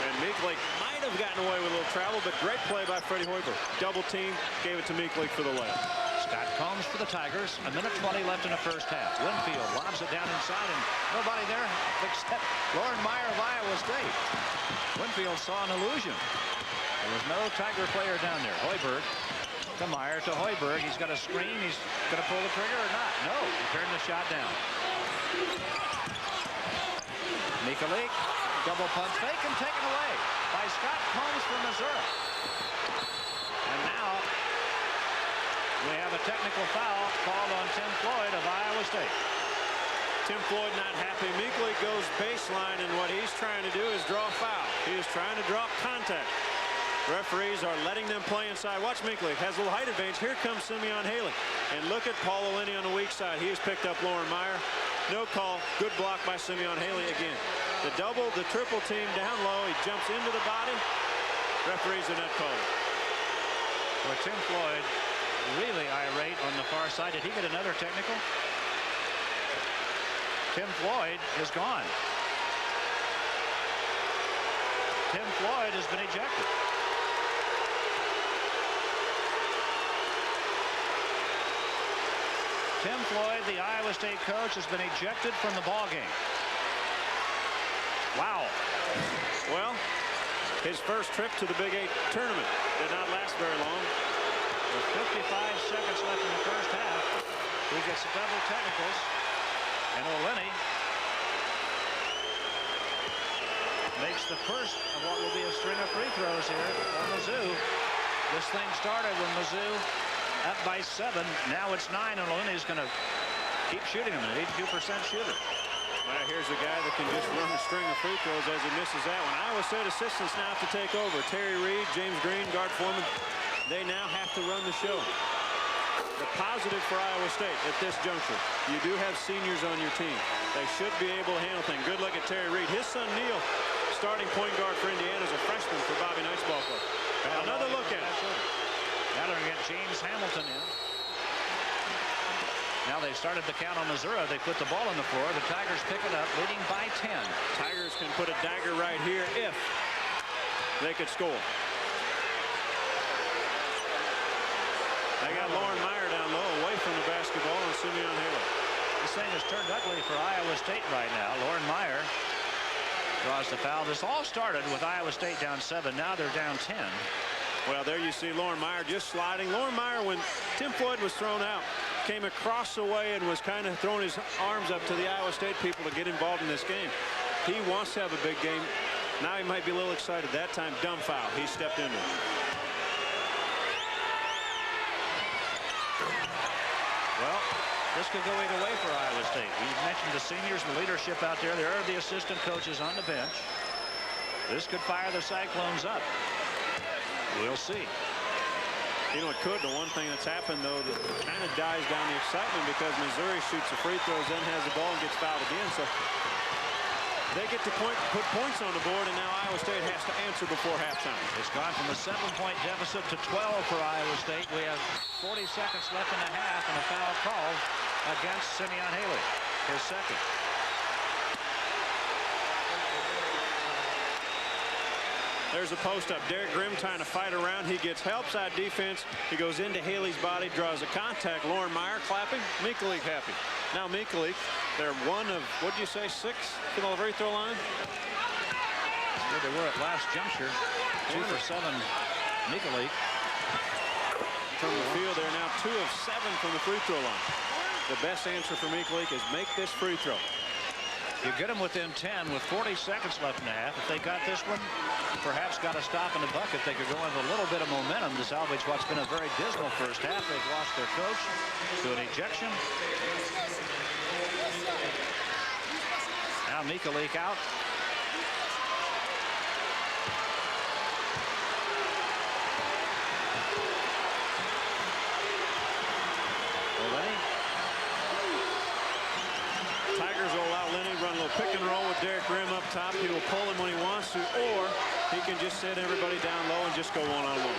And Michalik might have gotten away with a little travel, but great play by Freddie Hoiberg. Double team, gave it to Michalik for the layup. Scott Combs for the Tigers. 1:20 left in the first half. Winfield lobs it down inside, and nobody there except Loren Meyer of Iowa State. Winfield saw an illusion. There was no Tiger player down there. Hoiberg to Meyer to Hoiberg. He's got a screen. He's going to pull the trigger or not. No, he turned the shot down. Michalik, double pump fake and taken away by Scott Combs from Missouri. And now we have a technical foul called on Tim Floyd of Iowa State. Tim Floyd not happy. Michalik goes baseline, and what he's trying to do is draw a foul. He is trying to draw contact. Referees are letting them play inside. Watch Michalik. Has a little height advantage. Here comes Simeon Haley. And look at Paul Oleni on the weak side. He has picked up Loren Meyer. No call. Good block by Simeon Haley again. The double, the triple team down low. He jumps into the body. Referees are not called. Well, Tim Floyd really irate on the far side. Did he get another technical? Tim Floyd is gone. Tim Floyd has been ejected. Tim Floyd, the Iowa State coach, has been ejected from the ball game. Wow. Well, his first trip to the Big 8 tournament did not last very long. With 55 seconds left in the first half, he gets a double technicals, and Olenny makes the first of what will be a string of free throws here for Mizzou. This thing started when Mizzou up by 7. Now it's 9, and Olenny's going to keep shooting him, an 82% shooter. Well, here's a guy that can just run a string of free throws as he misses that one. Iowa State assistants now have to take over. Terry Reed, James Green, guard foreman. They now have to run the show. The positive for Iowa State at this juncture, you do have seniors on your team. They should be able to handle things. Good look at Terry Reed. His son Neil, starting point guard for Indiana, is a freshman for Bobby Knight's ball club. Another look at it. Now they're going to get James Hamilton in. Now they've started the count on Missouri. They put the ball on the floor. The Tigers pick it up, leading by 10. Tigers can put a dagger right here if they could score. They got Loren Meyer down low, away from the basketball, and Simeon Haley. This thing has turned ugly for Iowa State right now. Loren Meyer draws the foul. This all started with Iowa State down 7. Now they're down 10. Well, there you see Loren Meyer just sliding. Loren Meyer, when Tim Floyd was thrown out, came across the way and was kind of throwing his arms up to the Iowa State people to get involved in this game. He wants to have a big game. Now he might be a little excited. That time, dumb foul. He stepped into it. Well, this could go either way for Iowa State. We mentioned the seniors, the leadership out there. There are the assistant coaches on the bench. This could fire the Cyclones up. We'll see. You know, it could. The one thing that's happened, though, that kind of dies down the excitement because Missouri shoots the free throws, then has the ball and gets fouled again. So they get to put points on the board, and now Iowa State has to answer before halftime. It's gone from a 7-point deficit to 12 for Iowa State. We have 40 seconds left in the half, and a foul called against Simeon Haley, his second. There's a post-up. Derrick Grimm trying to fight around. He gets help side defense. He goes into Haley's body, draws a contact. Loren Meyer clapping. Michalik happy. Now Michalik, they're one of, what did you say, 6 to the free throw line? Here they were at last juncture. 2 for 7. Michalik. From the field, they're now 2 of 7 from the free throw line. The best answer for Michalik is make this free throw. You get them within 10 with 40 seconds left in the half. If they got this one, perhaps got a stop in the bucket, they could go into a little bit of momentum to salvage what's been a very dismal first half. They've lost their coach to an ejection. Now Michalik out. Tigers will allow Lenny run a little pick and roll with Derrick Grimm up top. He will pull him when he wants to, or he can just sit everybody down low and just go one-on-one.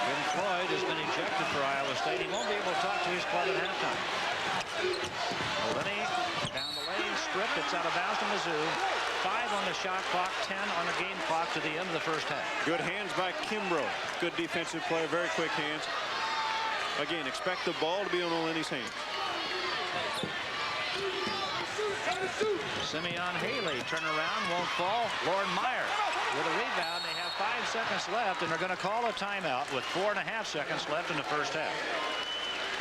Tim Floyd has been ejected for Iowa State. He won't be able to talk to his club at halftime. Lenny down the lane, stripped. It's out of bounds to Mizzou. 5 on the shot clock, 10 on the game clock to the end of the first half. Good hands by Kimbrough. Good defensive play, very quick hands. Again, expect the ball to be on Lenny's hands. Simeon Haley, turn around, won't fall. Loren Meyer with a rebound. They have 5 seconds left, and they're going to call a timeout with 4.5 seconds left in the first half.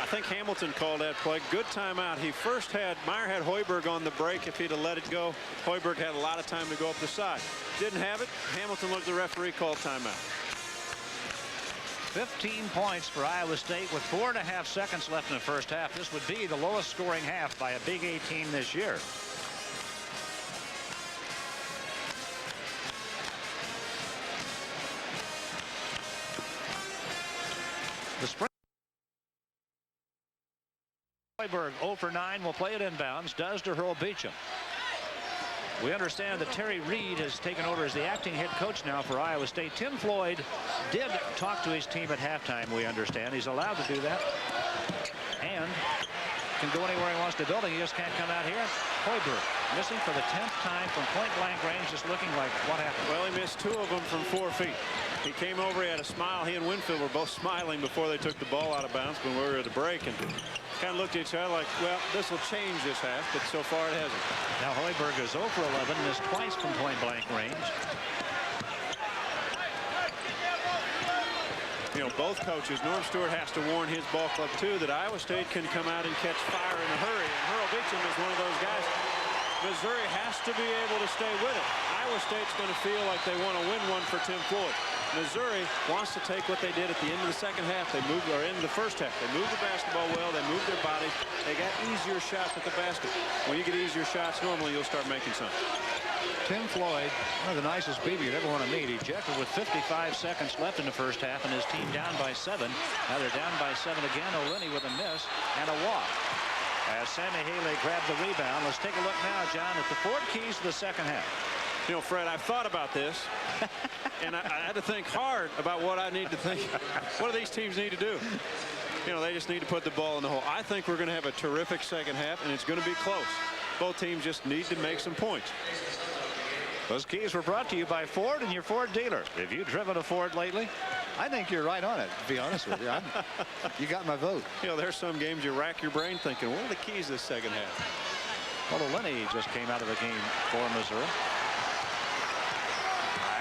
I think Hamilton called that play. Good timeout. Meyer had Hoiberg on the break. If he'd have let it go, Hoiberg had a lot of time to go up the side. Didn't have it. Hamilton looked at the referee, called timeout. 15 points for Iowa State with 4.5 seconds left in the first half. This would be the lowest scoring half by a Big 8 team this year. The spring. Hoiberg 0 for 9 will play it inbounds, does to Hurl Beechum. We understand that Terry Reed has taken over as the acting head coach now for Iowa State. Tim Floyd did talk to his team at halftime, we understand. He's allowed to do that. And can go anywhere he wants to build. He just can't come out here. Hoiberg missing for the 10th time from point-blank range, just looking like what happened. Well, he missed 2 of them from 4 feet. He came over, he had a smile. He and Winfield were both smiling before they took the ball out of bounds when we were at the break, and kind of looked at each other like, well, this will change this half, but so far it hasn't. Now Hoiberg is 0 for 11, missed twice from point-blank range. You know, both coaches, Norm Stewart has to warn his ball club, too, that Iowa State can come out and catch fire in a hurry. And Hurl Beechum is one of those guys. Missouri has to be able to stay with it. Iowa State's going to feel like they want to win one for Tim Floyd. Missouri wants to take what they did at the end of the second half. They moved, or end of the first half. They moved the basketball well. They moved their bodies. They got easier shots at the basket. When you get easier shots, normally you'll start making some. Tim Floyd, one of the nicest people you'd ever want to meet. Ejected with 55 seconds left in the first half, and his team down by 7. Now they're down by 7 again. O'Linney with a miss and a walk. As Sammie Haley grabbed the rebound. Let's take a look now, John, at the 4 keys to the second half. You know, Fred, I've thought about this, and I had to think hard about what I need to think. What do these teams need to do? You know, they just need to put the ball in the hole. I think we're going to have a terrific second half, and it's going to be close. Both teams just need to make some points. Those keys were brought to you by Ford and your Ford dealer. Have you driven a Ford lately? I think you're right on it, to be honest with you. You got my vote. You know, there's some games you rack your brain thinking, what are the keys this second half? Well, O'Linney just came out of the game for Missouri.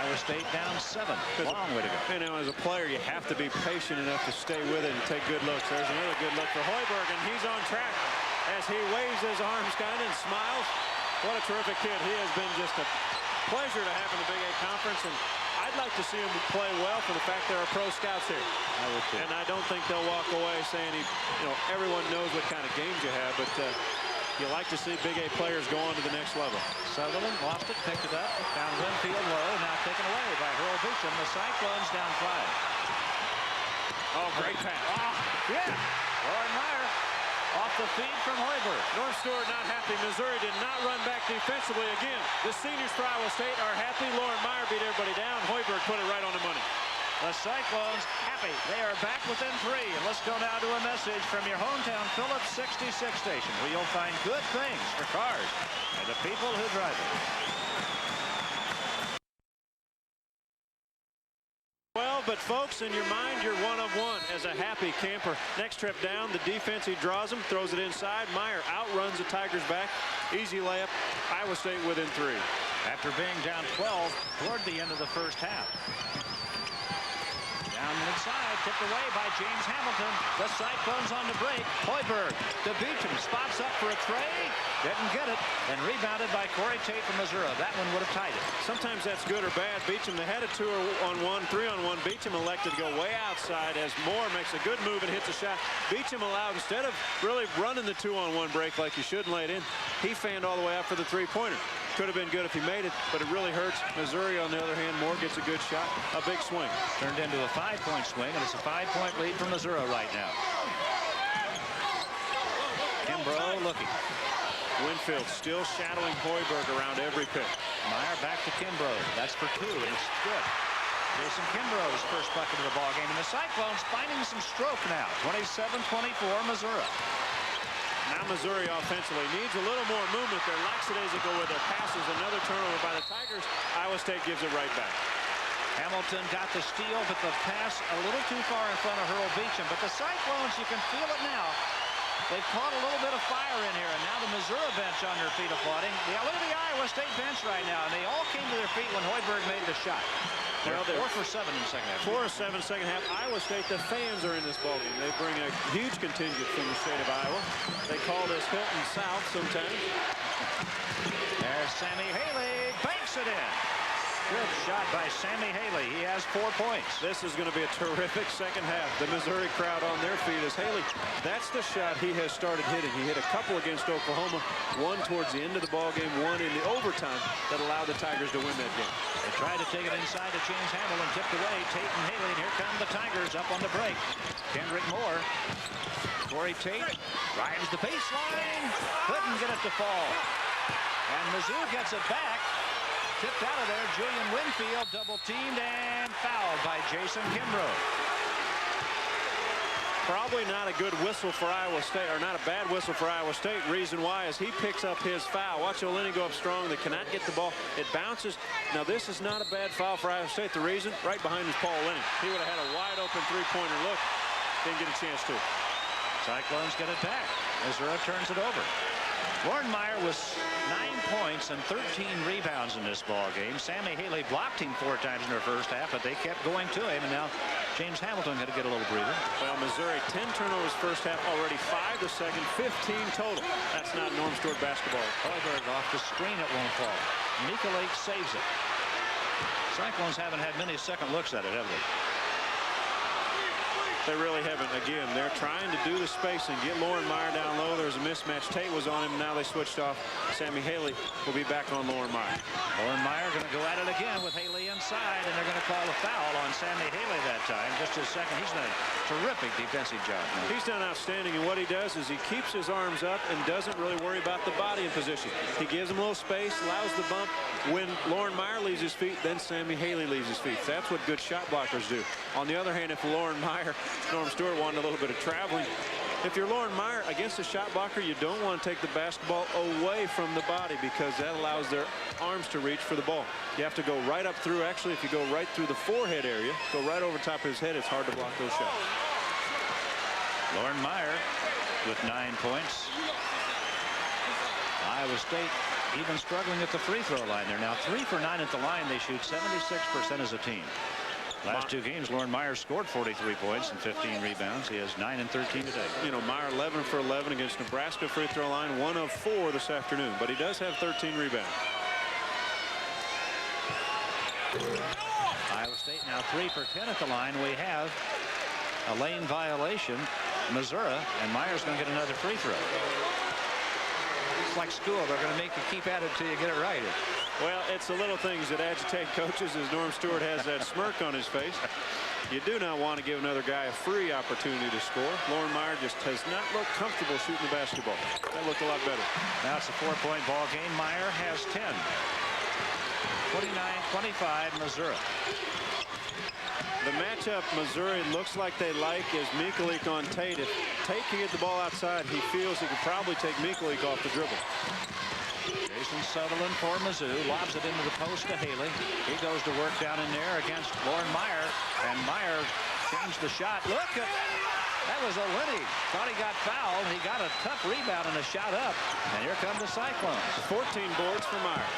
Iowa State down 7. Long way to go. You know, as a player, you have to be patient enough to stay with it and take good looks. There's another good look for Hoiberg, and he's on track as he waves his arms kind of and smiles. What a terrific kid. He has been just a pleasure to have in the Big 8 Conference, and I'd like to see him play well for the fact there are pro scouts here. I would too. And I don't think they'll walk away saying, you know, everyone knows what kind of games you have, but you like to see Big 8 players go on to the next level. Sutherland lost it, picked it up, down Winfield low, now taken away by Hurl Beechum. The Cyclones down 5. Oh, great pass. Oh, yeah. Loren Meyer off the feed from Hoiberg. Norm Stewart not happy. Missouri did not run back defensively again. The seniors for Iowa State are happy. Loren Meyer beat everybody down. Hoiberg put it right on the money. The Cyclones happy. They are back within 3. And let's go now to a message from your hometown Phillips 66 station, where you'll find good things for cars and the people who drive it. Well, but folks, in your mind, you're 1 of 1 as a happy camper. Next trip down, the defense, he draws him, throws it inside. Meyer outruns the Tigers back. Easy layup. Iowa State within 3. After being down 12 toward the end of the first half. Down inside, tipped away by James Hamilton. The Cyclones on the break. Hoiberg to Beechum, spots up for a tray. Didn't get it, and rebounded by Tate from Missouri. That one would have tied it. Sometimes that's good or bad. Beechum, they had a 2-on-1, 3-on-1. Beechum elected to go way outside as Moore makes a good move and hits a shot. Beechum allowed, instead of really running the 2-on-1 break like you should and lay it in, he fanned all the way out for the 3-pointer. Could have been good if he made it, but it really hurts. Missouri, on the other hand, Moore gets a good shot. A big swing. Turned into a 5-point swing, and it's a 5-point lead for Missouri right now. Kimbrough looking. Winfield still shadowing Hoiberg around every pick. Meyer back to Kimbrough. That's for 2, and it's good. Jason Kimbrough's first bucket of the ballgame, and the Cyclones finding some stroke now. 27-24, Missouri. Now Missouri offensively needs a little more movement. They're lackadaisical with their passes. Another turnover by the Tigers. Iowa State gives it right back. Hamilton got the steal, but the pass a little too far in front of Hurl Beechum. But the Cyclones, you can feel it now. They've caught a little bit of fire in here, and now the Missouri bench on their feet applauding. Look at the Iowa State bench right now, and they all came to their feet when Hoiberg made the shot. They're 4 for 7 in the second half. 4 of 7 second half. Iowa State, the fans are in this ballgame. They bring a huge contingent from the state of Iowa. They call this Hilton South sometimes. There's Sammie Haley, banks it in. Good shot by Sammie Haley. He has 4 points. This is going to be a terrific second half. The Missouri crowd on their feet as Haley. That's the shot he has started hitting. He hit a couple against Oklahoma, one towards the end of the ballgame, one in the overtime that allowed the Tigers to win that game. They tried to take it inside to James Hamilton, tipped away. Tate and Haley, and here come the Tigers up on the break. Kendrick Moore. Tate drives the baseline. Couldn't get it to fall. And Mizzou gets it back. Tipped out of there. Julian Winfield double teamed and fouled by Jason Kimbrough. Probably not a good whistle for Iowa State, or not a bad whistle for Iowa State. Reason why is he picks up his foul. Watch Olenny go up strong. They cannot get the ball. It bounces. Now this is not a bad foul for Iowa State. The reason, right behind is Paul Olenny. He would have had a wide open three-pointer look. Didn't get a chance to. Cyclones get it back. Missouri turns it over. Loren Meyer was 9 points and 13 rebounds in this ball game. Sammie Haley blocked him 4 times in her first half, but they kept going to him, and now James Hamilton had to get a little breather. Well, Missouri 10 turnovers first half, already 5 the second, 15 total. That's not Norm Stewart basketball. Hoiberg off the screen, it won't fall. Michalik saves it. Cyclones haven't had many second looks at it, have they? They really haven't. Again, they're trying to do the space and get Loren Meyer down low. There's a mismatch. Tate was on him. Now they switched off. Sammie Haley will be back on Loren Meyer. Loren Meyer going to go at it again with Haley inside, and they're going to call a foul on Sammie Haley that time. Just his second. He's done a terrific defensive job. He's done outstanding, and what he does is he keeps his arms up and doesn't really worry about the body in position. He gives him a little space, allows the bump. When Loren Meyer leaves his feet, then Sammie Haley leaves his feet. That's what good shot blockers do. On the other hand, if Loren Meyer, Norm Stewart wanted a little bit of traveling. If you're Loren Meyer against a shot blocker, you don't want to take the basketball away from the body because that allows their arms to reach for the ball. You have to go right up through. Actually, if you go right through the forehead area, go right over top of his head, it's hard to block those shots. Loren Meyer with 9 points. Iowa State even struggling at the free throw line. They're now 3 for 9 at the line. They shoot 76% as a team. Last 2 games, Loren Meyer scored 43 points and 15 rebounds. He has 9 and 13 today. You know, Meyer 11 for 11 against Nebraska free throw line, 1 of 4 this afternoon, but he does have 13 rebounds. Iowa State now 3 for 10 at the line. We have a lane violation, Missouri, and Meyer's going to get another free throw. It's like school. They're going to make you keep at it till you get it right. Well, it's the little things that agitate coaches as Norm Stewart has that smirk on his face. You do not want to give another guy a free opportunity to score. Loren Meyer just has not looked comfortable shooting the basketball. That looked a lot better. Now it's a 4-point ball game. Meyer has 10. 29-25 Missouri. The matchup Missouri looks like they like is Michalik on Tate. If Tate can get the ball outside, he feels he could probably take Michalik off the dribble. Jason Sutherland for Mizzou lobs it into the post to Haley. He goes to work down in there against Loren Meyer, and Meyer changed the shot. Look at that, was Olenny. Thought he got fouled. He got a tough rebound and a shot up, and here come the Cyclones. 14 boards for Meyer.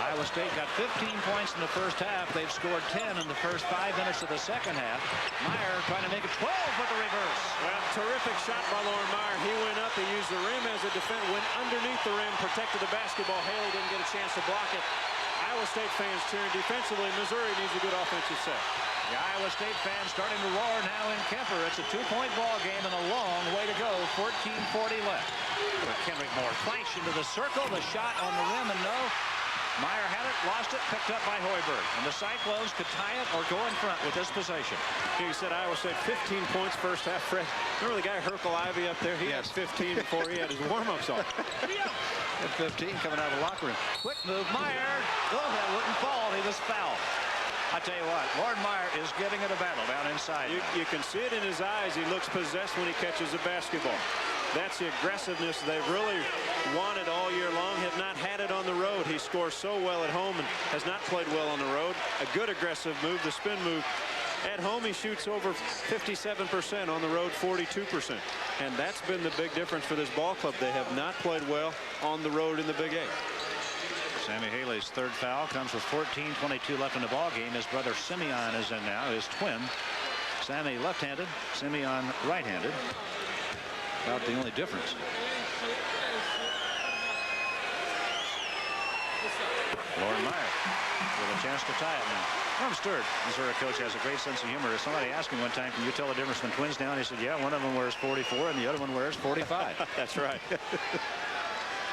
Iowa State got 15 points in the first half. They've scored 10 in the first 5 minutes of the second half. Meyer trying to make it 12 for the reverse. Well, terrific shot by Loren Meyer. He went up. He used the rim as a defender. Went underneath the rim, protected the basketball. Haley didn't get a chance to block it. Iowa State fans cheering defensively. Missouri needs a good offensive set. The Iowa State fans starting to roar now in Kemper. It's a 2-point ball game and a long way to go. 14:40 left. Kendrick more flash into the circle. The shot on the rim and no. Meyer had it, lost it, picked up by Hoiberg. And the Cyclones could tie it or go in front with this possession. You said Iowa State 15 points first half. Fred, remember the guy Hurl Ivy up there? He had 15 before he had his warm-ups on. At 15 coming out of the locker room. Quick move, Meyer. Oh, that wouldn't fall. He was fouled. I tell you what, Loren Meyer is giving it a battle down inside. You can see it in his eyes. He looks possessed when he catches the basketball. That's the aggressiveness they've really wanted all year long. Have not had it on the road. He scores so well at home and has not played well on the road. A good aggressive move, the spin move. At home, he shoots over 57%. On the road, 42%. And that's been the big difference for this ball club. They have not played well on the road in the Big 8. Sammie Haley's third foul comes with 14:22 left in the ball game. His brother Simeon is in now, his twin. Sammie left-handed, Simeon right-handed. About the only difference. Loren Meyer with a chance to tie it now. Norm Stewart, Missouri coach, has a great sense of humor. Somebody asked me one time, can you tell the difference when twins now? And he said, yeah, one of them wears 44 and the other one wears 45. That's right.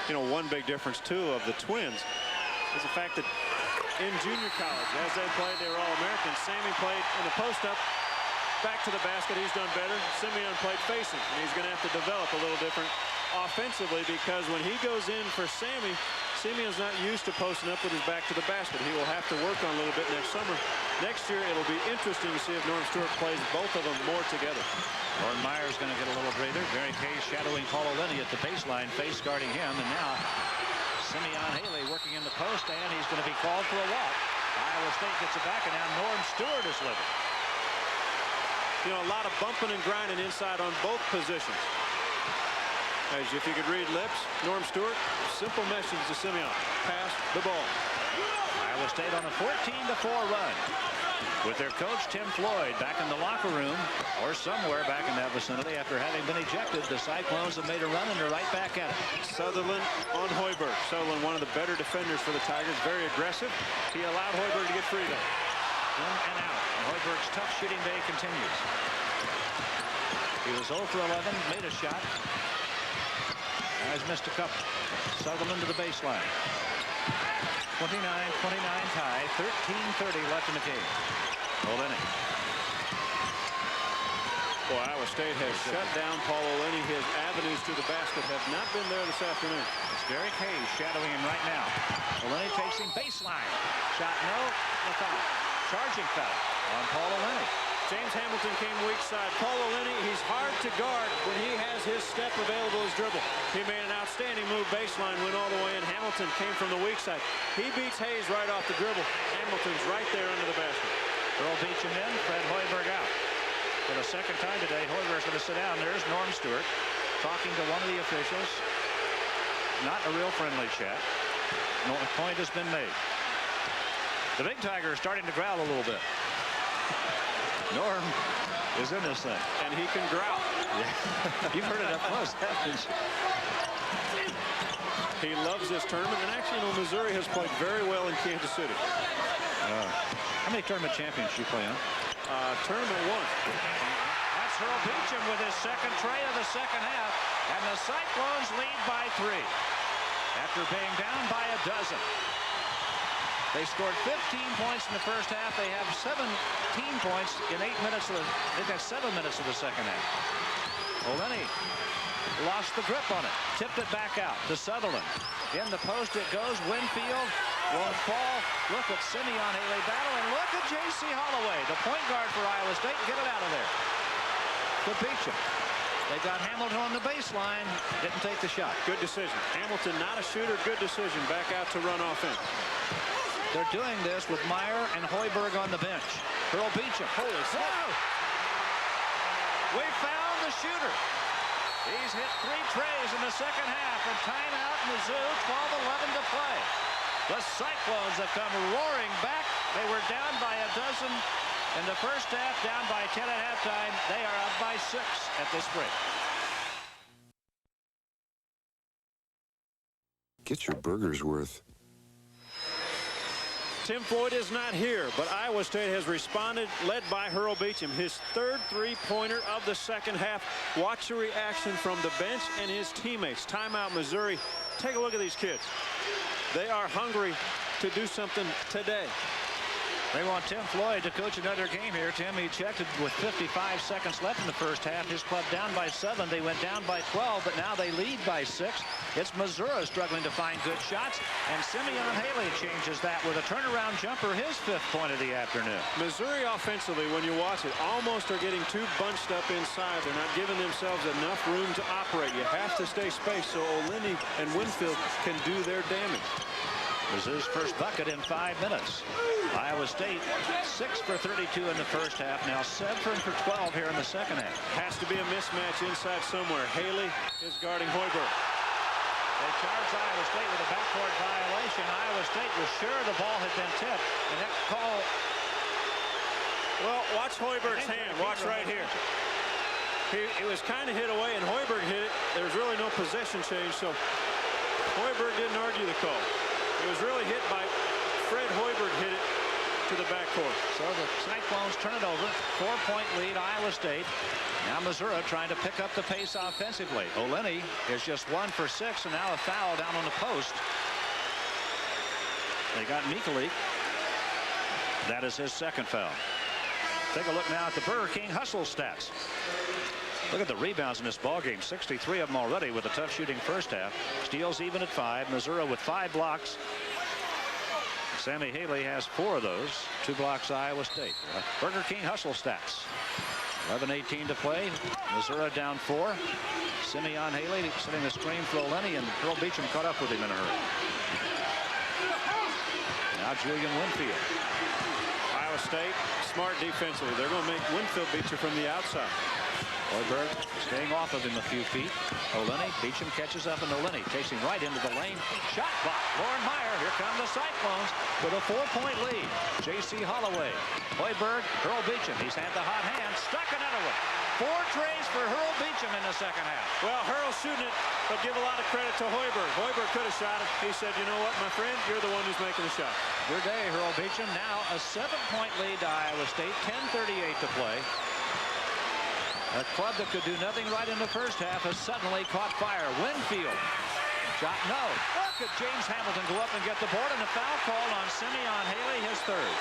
You know, one big difference, too, of the twins is the fact that in junior college, as they played, they were All-Americans. Sammie played in the post-up, back to the basket. He's done better. Simeon played facing, and he's going to have to develop a little different offensively because when he goes in for Sammie, Simeon's not used to posting up with his back to the basket. He will have to work on a little bit next summer. Next year, it'll be interesting to see if Norm Stewart plays both of them more together. Loren Meyer's going to get a little breather. Derrick shadowing Paul O'Lenny at the baseline, face guarding him. And now Simeon Haley working in the post, and he's going to be called for a walk. Iowa State gets it back, and now Norm Stewart is living. You know, a lot of bumping and grinding inside on both positions. As if you could read lips, Norm Stewart, simple message to Simeon. Pass the ball. Iowa State on a 14-4 run with their coach Tim Floyd back in the locker room or somewhere back in that vicinity after having been ejected. The Cyclones have made a run and they're right back at it. Sutherland on Hoiberg. Sutherland, one of the better defenders for the Tigers, very aggressive. He allowed Hoiberg to get free though. In and out. And Hoiberg's tough shooting day continues. He was 0 for 11, made a shot. Has missed a couple. Sutherland to the baseline. 29-29 tie. 13:30 left in the game. O'Lenny. Boy, Iowa State has shut down Paul O'Lenny. His avenues to the basket have not been there this afternoon. It's Derrick shadowing him right now. O'Lenny takes him baseline. Shot no. The foul. Charging foul on Paul O'Lenny. James Hamilton came weak side. Paul O'Lenny, he's hard to guard when he has his step available as dribble. He made an outstanding move baseline, went all the way in. Hamilton came from the weak side. He beats Hayes right off the dribble. Hamilton's right there under the basket. Hurl Beechum in, Fred Hoiberg out. For the second time today, Hoiberg's going to sit down. There's Norm Stewart talking to one of the officials. Not a real friendly chat. No point has been made. The Big Tiger is starting to growl a little bit. Norm is in this thing. And he can growl. Yeah. You've heard it up close, haven't you? He loves this tournament. And actually, you know, Missouri has played very well in Kansas City. How many tournament champions do you play on? Tournament 1. That's Hurl Beechum with his second tray of the second half. And the Cyclones lead by 3. After being down by a dozen. They scored 15 points in the first half. They have 17 points in 8 minutes of the, they've got 7 minutes of the second half. O'Lenny lost the grip on it. Tipped it back out to Sutherland. In the post it goes. Winfield won't fall. Look at Simeon Haley battle, and look at Jacy Hollaway, the point guard for Iowa State. Get it out of there. To Beechum. They got Hamilton on the baseline. Didn't take the shot. Good decision. Hamilton, not a shooter. Good decision. Back out to run offense. They're doing this with Meyer and Hoiberg on the bench. Hurl Beechum. Holy smokes. We found the shooter. He's hit 3 trays in the second half. And timeout, Mizzou, 12-11 to play. The Cyclones have come roaring back. They were down by a dozen in the first half, down by 10 at halftime. They are up by 6 at this break. Get your burger's worth. Tim Floyd is not here, but Iowa State has responded, led by Hurl Beechum. His third three-pointer of the second half. Watch the reaction from the bench and his teammates. Timeout, Missouri. Take a look at these kids. They are hungry to do something today. They want Tim Floyd to coach another game here. Tim, ejected with 55 seconds left in the first half. His club down by 7. They went down by 12, but now they lead by 6. It's Missouri struggling to find good shots, and Simeon Haley changes that with a turnaround jumper, his 5th point of the afternoon. Missouri offensively, when you watch it, almost are getting too bunched up inside. They're not giving themselves enough room to operate. You have to stay spaced so O'Lenny and Winfield can do their damage. Mizzou's first bucket in 5 minutes. Iowa State 6 for 32 in the first half. Now 7 for 12 here in the second half. Has to be a mismatch inside somewhere. Haley is guarding Hoiberg. They charged Iowa State with a backcourt violation. Iowa State was sure the ball had been tipped. And that call. Well, watch Hoiberg's hand. Watch right here. He was kind of hit away, and Hoiberg hit it. There's really no possession change, so Hoiberg didn't argue the call. It was really hit by Fred Hoiberg, hit it to the backcourt. So the Cyclones turn it over. 4-point lead, Iowa State. Now Missouri trying to pick up the pace offensively. O'Lenny is just 1 for 6, and now a foul down on the post. They got Michalik. That is his second foul. Take a look now at the Burger King hustle stats. Look at the rebounds in this ball game. 63 of them already with a tough shooting first half. Steals even at 5. Missouri with 5 blocks. Sammie Haley has 4 of those. 2 blocks Iowa State. Burger King hustle stats. 11:18 to play. Missouri down 4. Simeon Haley setting the screen for Lenny, and Hurl Beechum caught up with him in a hurry. Now Julian Winfield. Iowa State smart defensively. They're going to make Winfield beat you from the outside. Hoiberg staying off of him a few feet. Olenny. Beechum catches up, and Olenny chasing right into the lane. Shot clock. Loren Meyer. Here come the Cyclones with a 4-point lead. Jacy Hollaway. Hoiberg. Hurl Beechum. He's had the hot hand. Stuck another one. 4 trays for Hurl Beechum in the second half. Well, Hurl's shooting it, but give a lot of credit to Hoiberg. Hoiberg could have shot it. He said, you know what, my friend, you're the one who's making the shot. Good day, Hurl Beechum. Now a 7-point lead to Iowa State. 10:38 to play. A club that could do nothing right in the first half has suddenly caught fire. Winfield. Shot no. Look at James Hamilton go up and get the board, and a foul called on Simeon Haley, his 3rd.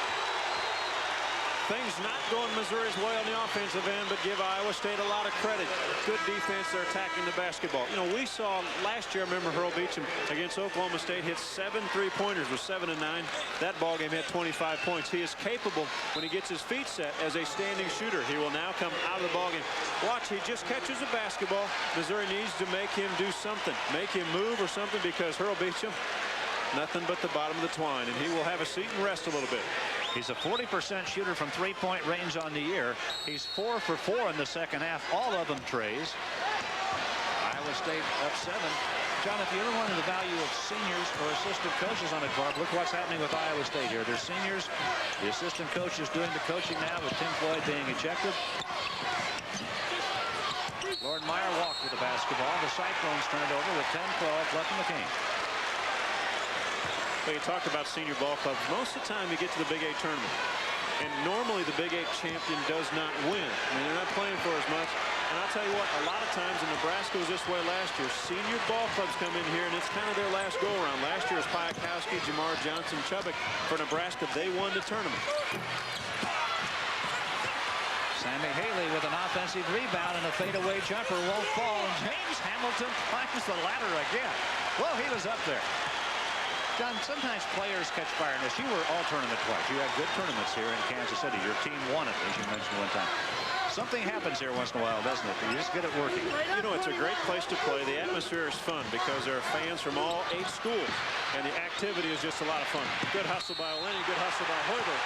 Things not going Missouri's way on the offensive end, but give Iowa State a lot of credit. Good defense. They're attacking the basketball. You know, we saw last year, I remember Hurl Beechum against Oklahoma State hit 7 3-pointers with 7 and 9. That ball game had 25 points. He is capable when he gets his feet set as a standing shooter. He will now come out of the ball game. Watch, he just catches a basketball. Missouri needs to make him do something, make him move or something, because Hurl Beechum, nothing but the bottom of the twine, and he will have a seat and rest a little bit. He's a 40% shooter from 3-point range on the year. He's 4 for 4 in the second half. All of them trays. Iowa State up 7. John, if you ever wanted the value of seniors or assistant coaches on a club, look what's happening with Iowa State here. They're seniors. The assistant coach is doing the coaching now, with Tim Floyd being ejected. Loren Meyer walked with the basketball. The Cyclones turn it over with 10-12 left in the game. Well, you talked about senior ball clubs. Most of the time you get to the Big 8 tournament, and normally the Big 8 champion does not win. I mean, they're not playing for as much. And I'll tell you what, a lot of times, and Nebraska was this way last year, senior ball clubs come in here, and it's kind of their last go-around. Last year was Piakowski, Jamar Johnson, Chubbuck. For Nebraska, they won the tournament. Sammie Haley with an offensive rebound, and a fadeaway jumper won't fall. And James Hamilton climbs the ladder again. Well, he was up there. John, sometimes players catch fire in this. You were all tournament twice. You had good tournaments here in Kansas City. Your team won it, as you mentioned one time. Something happens here once in a while, doesn't it? You just get it working. You know, it's a great place to play. The atmosphere is fun because there are fans from all 8 schools, and the activity is just a lot of fun. Good hustle by Lenny, good hustle by Hoiberg.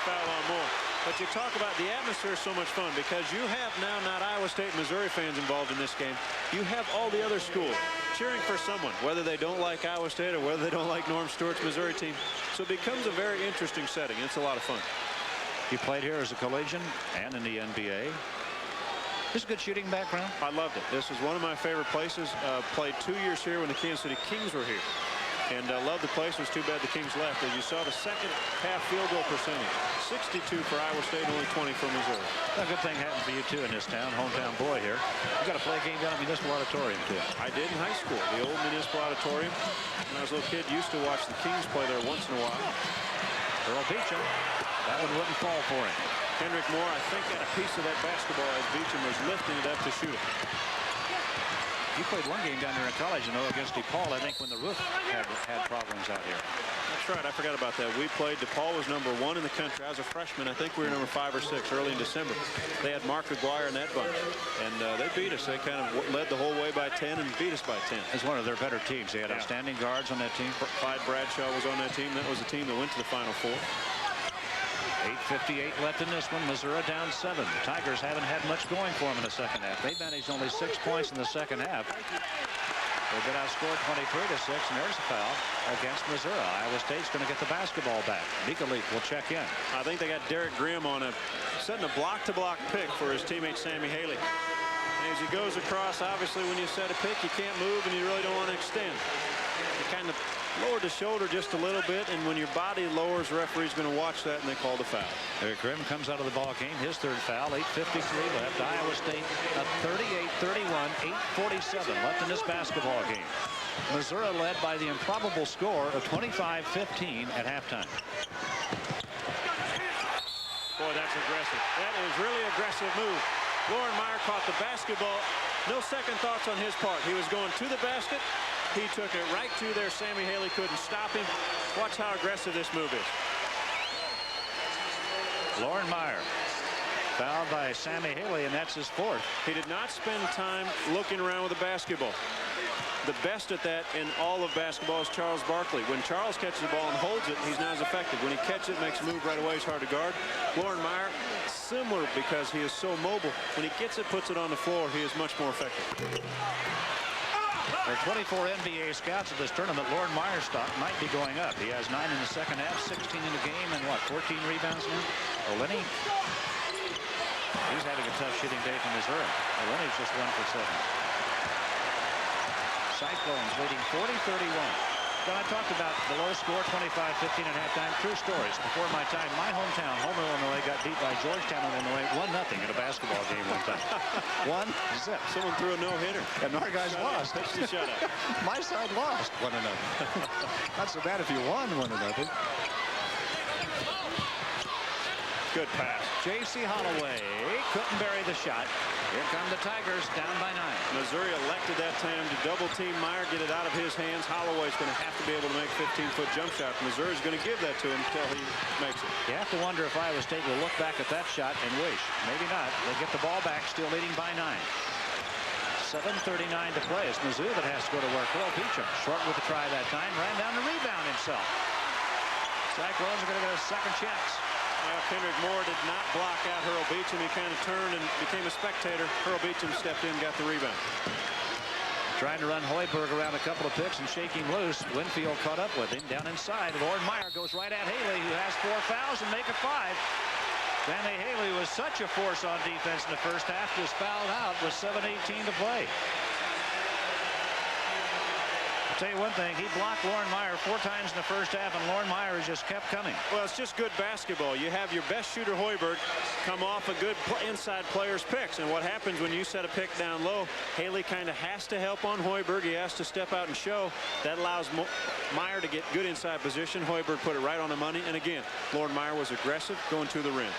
Foul on Moore. But you talk about the atmosphere is so much fun because you have now not Iowa State, Missouri fans involved in this game. You have all the other schools cheering for someone, whether they don't like Iowa State or whether they don't like Norm Stewart's Missouri team. So it becomes a very interesting setting. It's a lot of fun. You played here as a collegian and in the NBA. This is a good shooting background. I loved it. This is one of my favorite places. Played 2 years here when the Kansas City Kings were here. And loved the place. It was too bad the Kings left. As you saw, the second half field goal percentage, 62 for Iowa State, only 20 for Missouri. A good thing happened for you, too, in this town. Hometown boy here. You got to play a game down at Municipal Auditorium, too. I did in high school, the old Municipal Auditorium. When I was a little kid, used to watch the Kings play there once in a while. Hurl Beechum. That one wouldn't fall for him. Kendrick Moore, I think, got a piece of that basketball as Beechum was lifting it up to shoot it. You played one game down there in college, you know, against DePaul, I think, when the roof had problems out here. That's right. I forgot about that. We played. DePaul was #1 in the country. I was a freshman. I think we were number 5 or 6 early in December. They had Mark Aguirre in that bunch, and they beat us. They kind of led the whole way by 10 and beat us by 10. It's one of their better teams. They had outstanding guards on that team. Clyde Bradshaw was on that team. That was the team that went to the Final Four. 8:58 left in this one. Missouri down 7. The Tigers haven't had much going for them in the second half. They managed only 6 points in the second half. They've been outscored 23-6, and there's a foul against Missouri. Iowa State's going to get the basketball back. Michalik will check in. I think they got Derrick Grimm on setting a block-to-block pick for his teammate Sammie Haley. And as he goes across, obviously when you set a pick, you can't move and you really don't want to extend. You kind of lowered the shoulder just a little bit, and when your body lowers, the referee's going to watch that, and they call the foul. Derrick Grimm comes out of the ball game. His 3rd foul. 8:53 left. Iowa State up 38-31. 8:47 left in this basketball game. Missouri led by the improbable score of 25-15 at halftime. Boy, that's aggressive. That is really aggressive move. Loren Meyer caught the basketball. No second thoughts on his part. He was going to the basket. He took it right to there. Sammie Haley couldn't stop him. Watch how aggressive this move is. Loren Meyer fouled by Sammie Haley, and that's his fourth. He did not spend time looking around with the basketball. The best at that in all of basketball is Charles Barkley. When Charles catches the ball and holds it, he's not as effective. When he catches it, makes a move right away, it's hard to guard. Loren Meyer, similar because he is so mobile. When he gets it, puts it on the floor, he is much more effective. There are 24 NBA scouts at this tournament. Loren Meyer's stock might be going up. He has 9 in the second half, 16 in the game, and what, 14 rebounds now? Olenny, he's having a tough shooting day from Missouri. Olenny's just 1 for 7. Cyclones leading 40-31. Now, I talked about the low score, 25-15 at halftime. True stories. Before my time, my hometown, Homer, Illinois, got beat by Georgetown, Illinois, 1-0 in a basketball game one time. 1-0. Someone threw a no-hitter. And our guys lost. Shut up. My side lost 1-0. Not so bad if you won 1-0. Good pass. Jacy Hollaway couldn't bury the shot. Here come the Tigers, down by 9. Missouri elected that time to double team Meyer, get it out of his hands. Holloway's going to have to be able to make 15-foot jump shot. Missouri's going to give that to him until he makes it. You have to wonder if Iowa State will look back at that shot and wish. Maybe not. They get the ball back, still leading by 9. 7:39 to play. It's Mizzou that has to go to work. Hurl Beechum, short with the try that time, ran down the rebound himself. Cyclones are going to get a second chance. Well, Kendrick Moore did not block out Hurl Beechum. He kind of turned and became a spectator. Hurl Beechum stepped in, got the rebound. Trying to run Hoiberg around a couple of picks and shake him loose. Winfield caught up with him down inside. Loren Meyer goes right at Haley, who has 4 fouls and make it 5. Sammie Haley was such a force on defense in the first half, just fouled out with 7:18 to play. I'll tell you one thing, he blocked Loren Meyer 4 times in the first half, and Loren Meyer has just kept coming. Well, it's just good basketball. You have your best shooter, Hoiberg, come off a good inside player's picks. And what happens when you set a pick down low, Haley kind of has to help on Hoiberg. He has to step out and show. That allows Meyer to get good inside position. Hoiberg put it right on the money. And again, Loren Meyer was aggressive going to the rim.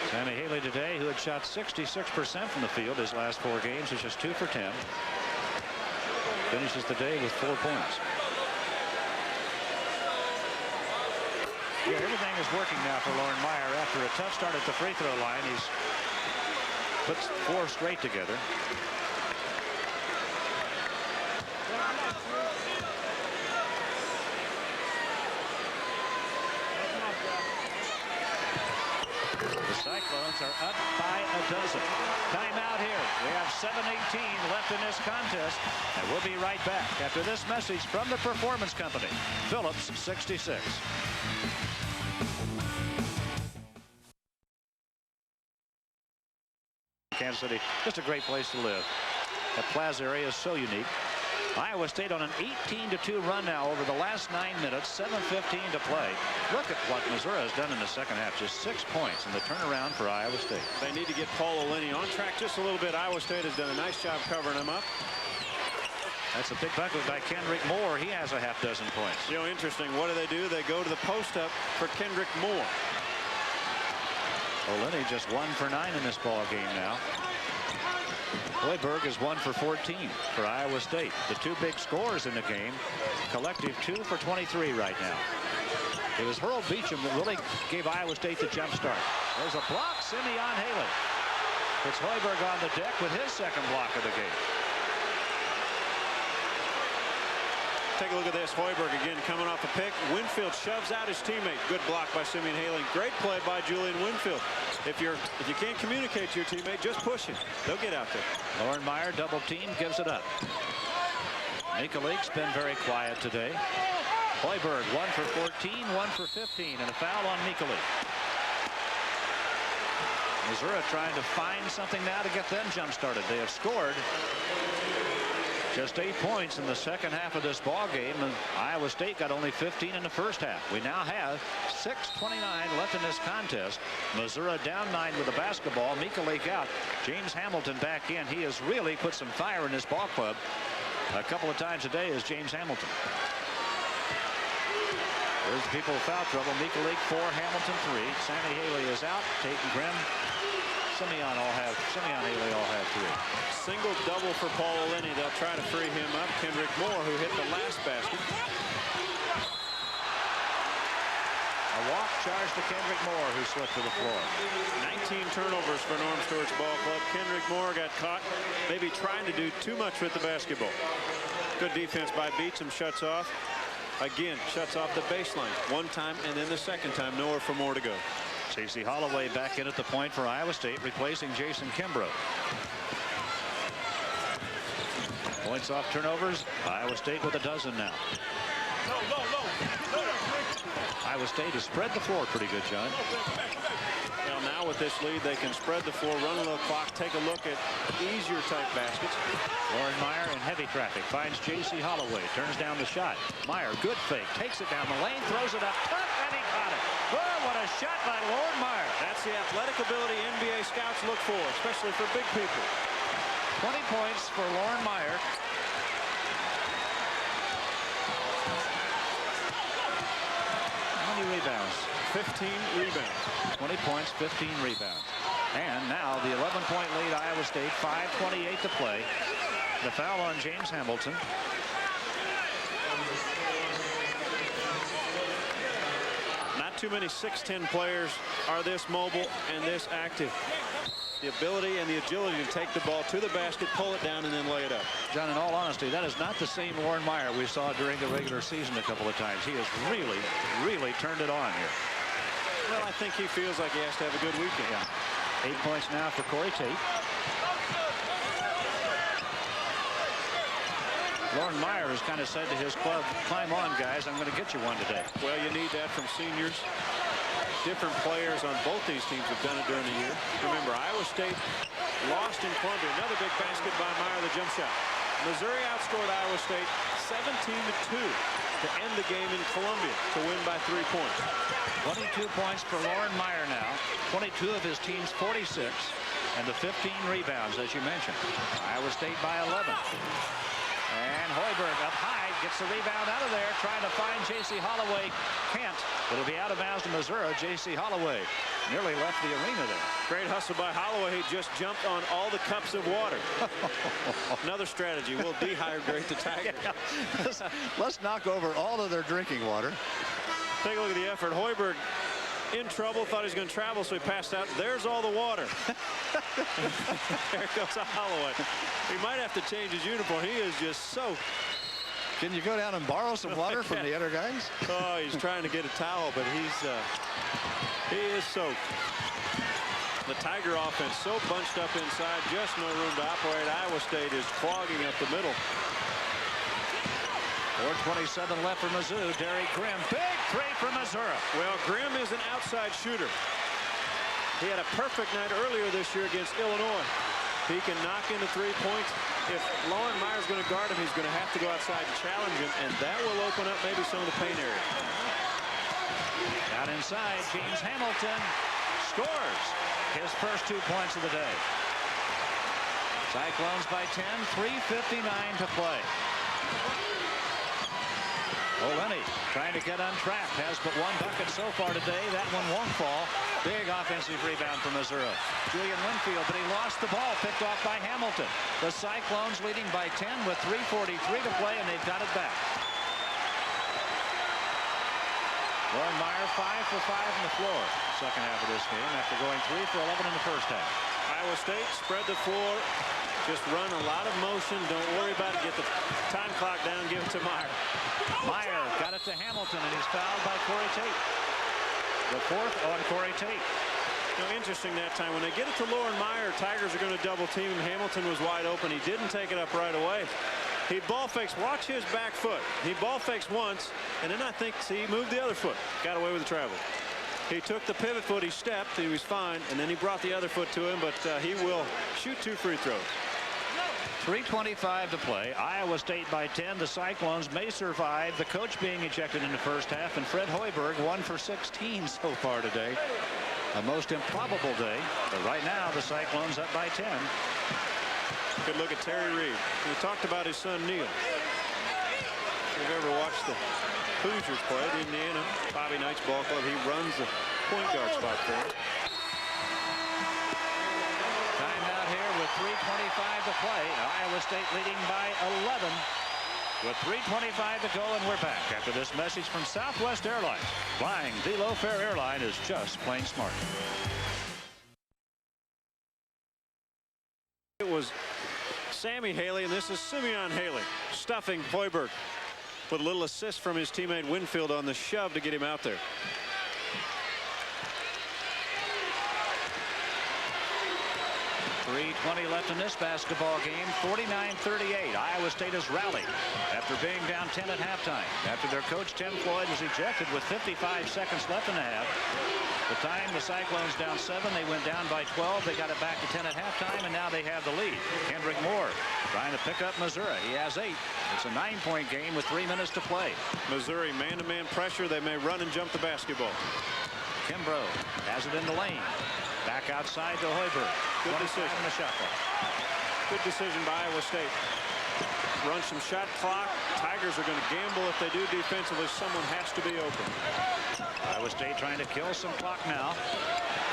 Sammie Haley today, who had shot 66% from the field his last 4 games, is just 2 for 10. Finishes the day with 4 points. Yeah, everything is working now for Loren Meyer. After a tough start at the free throw line, he's put 4 straight together. The Cyclones are up by a dozen. Timeout here. We have 7:18 left in this contest, and we'll be right back after this message from the Performance Company. Phillips 66. Kansas City, just a great place to live. That plaza area is so unique. Iowa State on an 18-2 run now over the last 9 minutes, 7:15 to play. Look at what Missouri has done in the second half. Just 6 points in the turnaround for Iowa State. They need to get Paul Olenny on track just a little bit. Iowa State has done a nice job covering him up. That's a big bucket by Kendrick Moore. He has a half dozen points. You know, interesting. What do? They go to the post up for Kendrick Moore. Olenny just 1 for 9 in this ball game now. Hoiberg is 1 for 14 for Iowa State. The 2 big scorers in the game, collective 2 for 23 right now. It was Hurl Beechum that really gave Iowa State the jump start. There's a block, Sammie on Haley. It's Hoiberg on the deck with his second block of the game. Take a look at this. Hoiberg again coming off a pick. Winfield shoves out his teammate. Good block by Sammie Haley. Great play by Julian Winfield. If you can't communicate to your teammate, just push it. They'll get out there. Loren Meyer double team, gives it up. Michalik's been very quiet today. Hoiberg 1 for 14, 1 for 15, and a foul on Michalik. Missouri trying to find something now to get them jump started. They have scored just 8 points in the second half of this ball game, and Iowa State got only 15 in the first half. We now have 6:29 left in this contest. Missouri down 9 with the basketball. Michalik out. James Hamilton back in. He has really put some fire in this ball club a couple of times a day is James Hamilton. There's people with foul trouble. Michalik 4, Hamilton 3. Sammie Haley is out. Tate and Grimm Simeon Haley all have 3. Single double for Paul Lenny. They'll try to free him up. Kendrick Moore, who hit the last basket. A walk charge to Kendrick Moore, who slipped to the floor. 19 turnovers for Norm Stewart's ball club. Kendrick Moore got caught maybe trying to do too much with the basketball. Good defense by Beechum. Shuts off. Again, shuts off the baseline. One time, and then the second time, nowhere for Moore to go. Jacy Hollaway back in at the point for Iowa State, replacing Jason Kimbrough. Points off turnovers. Iowa State with a dozen now. Iowa State has spread the floor pretty good, John. Well, now with this lead, they can spread the floor, run a little clock, take a look at easier type baskets. Loren Meyer in heavy traffic finds Jacy Hollaway, turns down the shot. Meyer, good fake, takes it down the lane, throws it up top, and he caught it. Oh, what a shot by Loren Meyer. That's the athletic ability NBA scouts look for, especially for big people. 20 points for Loren Meyer. How many rebounds? 15 rebounds. 20 points, 15 rebounds. And now the 11-point lead, Iowa State, 5:28 to play. The foul on James Hamilton. Not too many 6'10" players are this mobile and this active. The ability and the agility to take the ball to the basket, pull it down, and then lay it up. John, in all honesty, that is not the same Loren Meyer we saw during the regular season a couple of times. He has really, really turned it on here. Well, I think he feels like he has to have a good weekend. Yeah. 8 points now for Corey Tate. Loren Meyer has kind of said to his club, climb on, guys, I'm going to get you one today. Well, you need that from seniors. Different players on both these teams have done it during the year. Remember, Iowa State lost in Columbia. Another big basket by Meyer, the jump shot. Missouri outscored Iowa State 17-2 to end the game in Columbia to win by 3 points. 22 points for Loren Meyer now. 22 of his team's 46. And the 15 rebounds, as you mentioned. Iowa State by 11. And Hoiberg up high, gets the rebound out of there, trying to find Jacy Hollaway. Can't. It'll be out of bounds to Missouri. Jacy Hollaway nearly left the arena there. Great hustle by Holloway. He just jumped on all the cups of water. Another strategy. We'll dehydrate the Tigers. Yeah. Let's knock over all of their drinking water. Take a look at the effort. Hoiberg in trouble, thought he was going to travel, so he passed out. There's all the water. There goes Holloway. He might have to change his uniform. He is just soaked. Can you go down and borrow some water from the other guys? Oh, he's trying to get a towel, but he is soaked. The Tiger offense so bunched up inside, just no room to operate. Iowa State is clogging up the middle. 4:27 left for Mizzou. Derrick Grimm, big three for Missouri. Well, Grimm is an outside shooter. He had a perfect night earlier this year against Illinois. He can knock into 3 points. If Loren Meyer's going to guard him, he's going to have to go outside and challenge him, and that will open up maybe some of the paint area. Down inside, James Hamilton scores his first 2 points of the day. Cyclones by 10, 3:59 to play. Lenny trying to get on track, has but one bucket so far today. That one won't fall. Big offensive rebound from Missouri. Julian Winfield, but he lost the ball, picked off by Hamilton. The Cyclones leading by 10 with 3:43 to play, and they've got it back. Loren Meyer 5 for 5 on the floor. Second half of this game after going 3 for 11 in the first half. Iowa State spread the floor. Just run a lot of motion. Don't worry about it. Get the time clock down. Give it to Meyer. Meyer got it to Hamilton, and he's fouled by Corey Tate. The fourth on Corey Tate. You know, interesting that time. When they get it to Loren Meyer, Tigers are going to double team him. Hamilton was wide open. He didn't take it up right away. He ball fakes. Watch his back foot. He ball fakes once, and then I think, see, he moved the other foot. Got away with the travel. He took the pivot foot. He stepped. He was fine, and then he brought the other foot to him, but he will shoot 2 free throws. 3:25 to play. Iowa State by 10. The Cyclones may survive. The coach being ejected in the first half, and Fred Hoiberg 1 for 16 so far today. A most improbable day, but right now the Cyclones up by 10. Good look at Terry Reed. We talked about his son Neil. If you've ever watched the Hoosiers play at Indiana, Bobby Knight's ball club, he runs the point guard spot for him. 3:25 to play. Iowa State leading by 11 with 3:25 to go, and we're back after this message from Southwest Airlines. Flying the low-fare airline is just plain smart. It was Sammie Haley, and this is Simeon Haley stuffing Hoiberg with a little assist from his teammate Winfield on the shove to get him out there. .320 left in this basketball game. 49-38. Iowa State has rallied after being down 10 at halftime. After their coach Tim Floyd was ejected with 55 seconds left in the half. The time the Cyclones down 7, they went down by 12. They got it back to 10 at halftime, and now they have the lead. Kendrick trying to pick up Missouri. He has 8. It's a 9-point game with 3 minutes to play. Missouri man-to-man pressure. They may run and jump the basketball. Kimbrough has it in the lane. Back outside to Hoiberg. Good decision. In the shot clock. Good decision by Iowa State. Run some shot clock. Tigers are going to gamble if they do defensively. Someone has to be open. Iowa State trying to kill some clock now.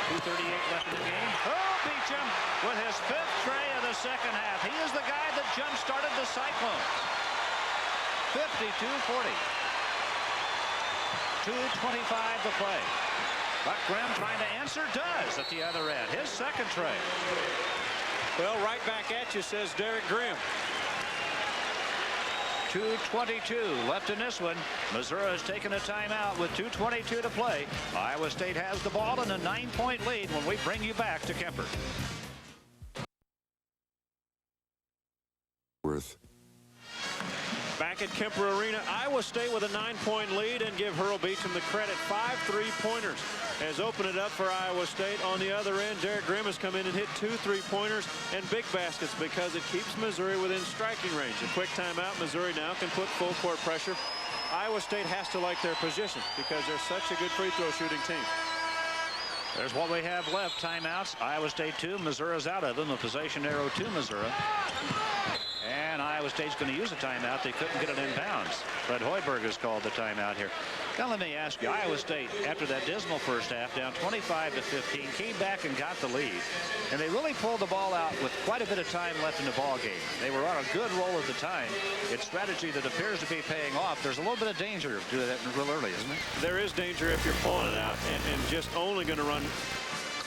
2:38 left in the game. Hurl Beechum with his 5th tray of the second half. He is the guy that jump-started the Cyclones. 52-40. 2:25 to play. Buck Grimm trying to answer, does at the other end. His 2nd tray. Well, right back at you, says Derrick Grimm. 2:22 left in this one. Missouri has taken a timeout with 2:22 to play. Iowa State has the ball in a 9-point lead when we bring you back to Kemper. Back at Kemper Arena, Iowa State with a 9-point lead, and give Hurl Beechum the credit. 5 3-pointers has opened it up for Iowa State. On the other end, Derrick Grimm has come in and hit 2 3-pointers and big baskets because it keeps Missouri within striking range. A quick timeout. Missouri now can put full court pressure. Iowa State has to like their position because they're such a good free throw shooting team. There's what we have left. Timeouts. Iowa State 2. Missouri's out of them. A possession arrow to Missouri. And Iowa State's going to use a timeout. They couldn't get it in bounds. But Hoiberg has called the timeout here. Now let me ask you, Iowa State, after that dismal first half, down 25-15, came back and got the lead. And they really pulled the ball out with quite a bit of time left in the ball game. They were on a good roll at the time. It's strategy that appears to be paying off. There's a little bit of danger to do that real early, isn't it? There is danger if you're pulling it out and just only going to run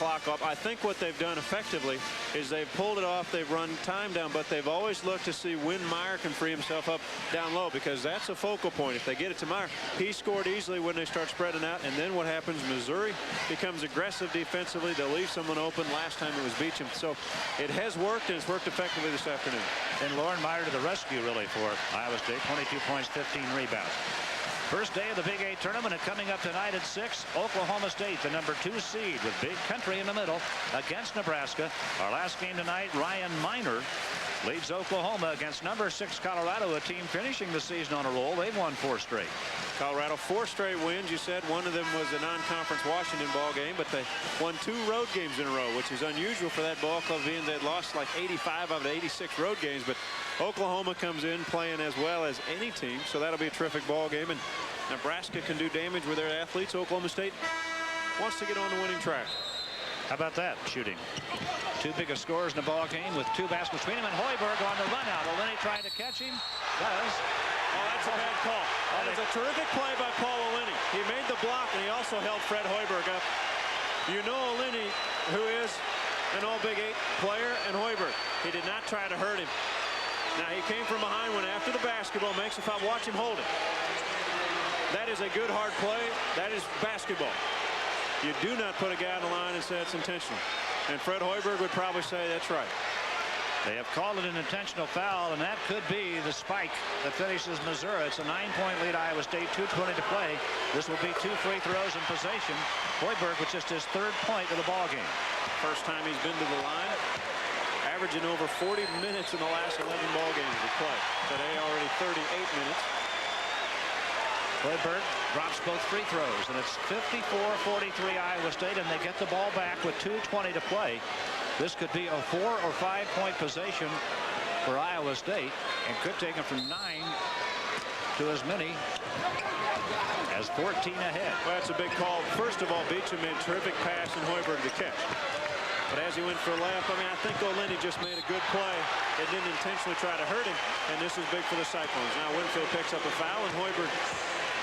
clock up. I think what they've done effectively is they've pulled it off. They've run time down, but they've always looked to see when Meyer can free himself up down low, because that's a focal point. If they get it to Meyer, he scored easily when they start spreading out. And then what happens? Missouri becomes aggressive defensively. They'll leave someone open. Last time it was Beechum. So it has worked, and it's worked effectively this afternoon. And Loren Meyer to the rescue, really, for Iowa State. 22 points, 15 rebounds. First day of the Big 8 tournament, and coming up tonight at 6, Oklahoma State, the number 2 seed with Big Country in the middle against Nebraska. Our last game tonight, Ryan Miner leads Oklahoma against number 6 Colorado, a team finishing the season on a roll. They've won 4 straight. Colorado 4 straight wins. You said one of them was a non-conference Washington ball game, but they won 2 road games in a row, which is unusual for that ball club, being they'd lost like 85 out of 86 road games. But Oklahoma comes in playing as well as any team, so that'll be a terrific ball game. And Nebraska can do damage with their athletes. Oklahoma State wants to get on the winning track. How about that shooting? 2 biggest scorers in the ball game with 2 baskets between him, and Hoiberg on the run out. Olini trying to catch him. Does. Oh, that's a bad call. That is a terrific play by Paul Olini. He made the block, and he also held Fred Hoiberg up. You know Olini, who is an All-Big 8 player, and Hoiberg. He did not try to hurt him. Now, he came from behind, went after the basketball, makes a foul. Watch him hold it. That is a good, hard play. That is basketball. You do not put a guy on the line and say it's intentional. And Fred Hoiberg would probably say that's right. They have called it an intentional foul, and that could be the spike that finishes Missouri. It's a 9-point lead, Iowa State, 2:20 to play. This will be 2 free throws in possession. Hoiberg with just his 3rd point of the ball game. First time he's been to the line. Averaging over 40 minutes in the last 11 ball games of play. Today already 38 minutes. Hoiberg drops both free throws, and it's 54-43 Iowa State, and they get the ball back with 2:20 to play. This could be a 4 or 5 point possession for Iowa State, and could take them from 9 to as many as 14 ahead. Well, that's a big call. First of all, Beechum made a terrific pass, and Hoiberg the catch. But as he went for a layup, I mean, I think O'Lenny just made a good play. It didn't intentionally try to hurt him, and this is big for the Cyclones. Now Winfield picks up a foul, and Hoiberg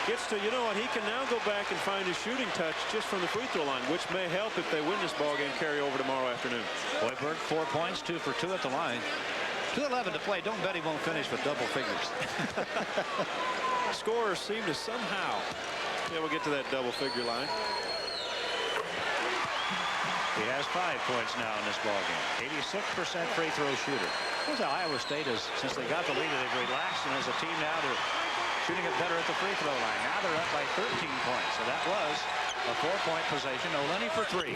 gets to, you know what, he can now go back and find his shooting touch just from the free throw line, which may help if they win this ball game carry over tomorrow afternoon. Hoiberg, 4 points, 2 for 2 at the line. 2:11 to play. Don't bet he won't finish with double figures. Scorers seem to somehow be able to get to that double figure line. He has 5 points now in this ball game. 86% free throw shooter. Here's how Iowa State is, since they got the lead, they've relaxed, and as a team now they're shooting it better at the free throw line. Now they're up by 13 points. So that was a 4-point possession. O'Lenny for 3.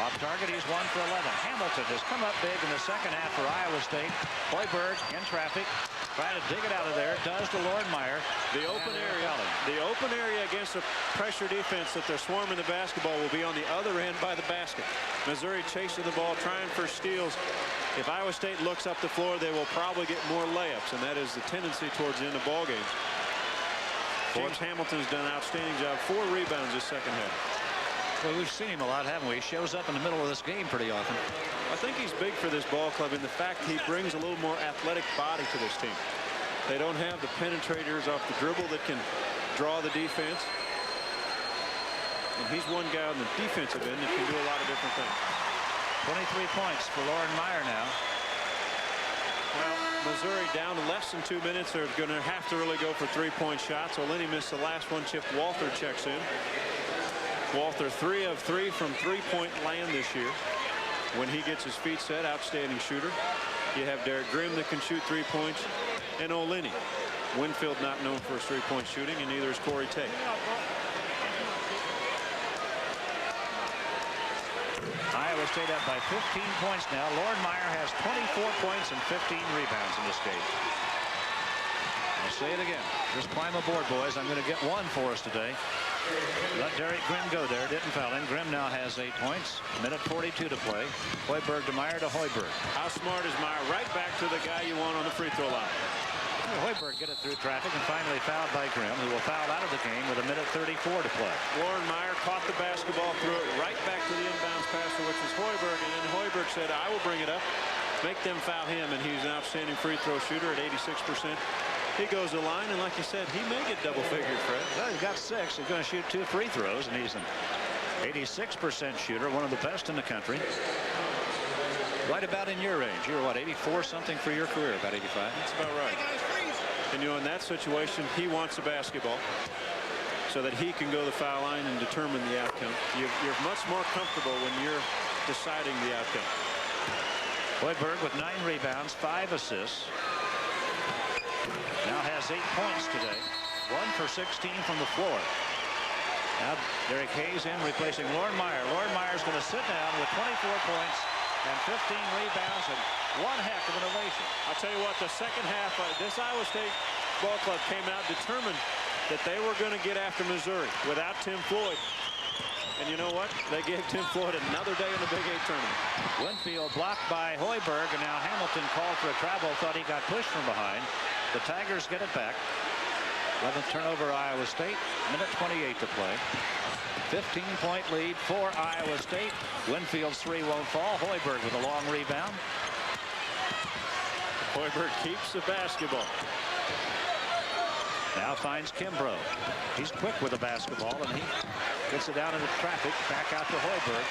Off target, he's 1 for 11. Hamilton has come up big in the second half for Iowa State. Hoiberg in traffic, trying to dig it out of there. Does to Loren Meyer. The open area against a pressure defense that they're swarming the basketball will be on the other end by the basket. Missouri chasing the ball, trying for steals. If Iowa State looks up the floor, they will probably get more layups, and that is the tendency towards the end of ball games. James Hamilton's done an outstanding job. 4 rebounds this second half. Well, we've seen him a lot, haven't we? He shows up in the middle of this game pretty often. I think he's big for this ball club in the fact he brings a little more athletic body to this team. They don't have the penetrators off the dribble that can draw the defense. And he's one guy on the defensive end that can do a lot of different things. 23 points for Loren Meyer now. Well, Missouri down to less than 2 minutes. They're going to have to really go for 3-point shots. O'Lenny missed the last one. Chip Walther checks in. Walther 3 of 3 from 3-point land this year. When he gets his feet set, outstanding shooter. You have Derrick Grimm that can shoot 3 points, and O'Lenny. Winfield not known for his 3-point shooting, and neither is Corey Tate. Iowa State up by 15 points now. Loren Meyer has 24 points and 15 rebounds in this game. I'll say it again. Just climb aboard, boys. I'm going to get 1 for us today. Let Derrick Grimm go there. Didn't foul him. Grimm now has 8 points. Minute 42 to play. Hoiberg to Meyer to Hoiberg. How smart is Meyer? Right back to the guy you want on the free throw line. Hoiberg get it through traffic and finally fouled by Grimm, who will foul out of the game with a minute 34 to play. Loren Meyer caught the basketball, threw it right back to the inbounds passer, which was Hoiberg, and then Hoiberg said, I will bring it up, make them foul him, and he's an outstanding free throw shooter at 86%. He goes to the line, and like you said, he may get double figured, Fred. Well, he's got 6. He's going to shoot 2 free throws, and he's an 86% shooter, one of the best in the country. Right about in your range. You're what, 84 something for your career, about 85? That's about right. And you know, in that situation, he wants the basketball so that he can go to the foul line and determine the outcome. You're much more comfortable when you're deciding the outcome. Hoiberg with 9 rebounds, 5 assists. Now has 8 points today. 1 for 16 from the floor. Now Derrick Hayes in replacing Loren Meyer. Loren Meyer's going to sit down with 24 points and 15 rebounds and 1 heck of an ovation. I'll tell you what, the second half, this Iowa State ball club came out determined that they were going to get after Missouri without Tim Floyd. And you know what? They gave Tim Floyd another day in the Big 8 tournament. Winfield blocked by Hoiberg, and now Hamilton called for a travel. Thought he got pushed from behind. The Tigers get it back. 11th turnover, Iowa State. Minute 28 to play. 15-point lead for Iowa State. Winfield's 3 won't fall. Hoiberg with a long rebound. Hoiberg keeps the basketball. Now finds Kimbrough. He's quick with the basketball, and he gets it out into traffic. Back out to Hoiberg.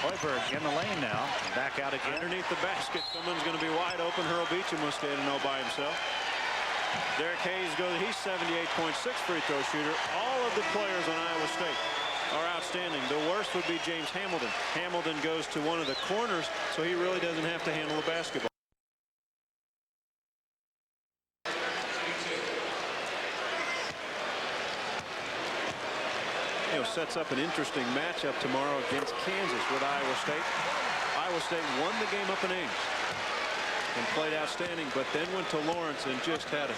Hoiberg in the lane now. Back out again. Underneath the basket, someone's going to be wide open. Hurl Beechum was standing all by himself. Derrick Hayes goes. He's 78.6 free throw shooter. All of the players on Iowa State are outstanding. The worst would be James Hamilton. Hamilton goes to one of the corners, so he really doesn't have to handle the basketball. Sets up an interesting matchup tomorrow against Kansas with Iowa State. Iowa State won the game up in Ames and played outstanding, but then went to Lawrence and just had a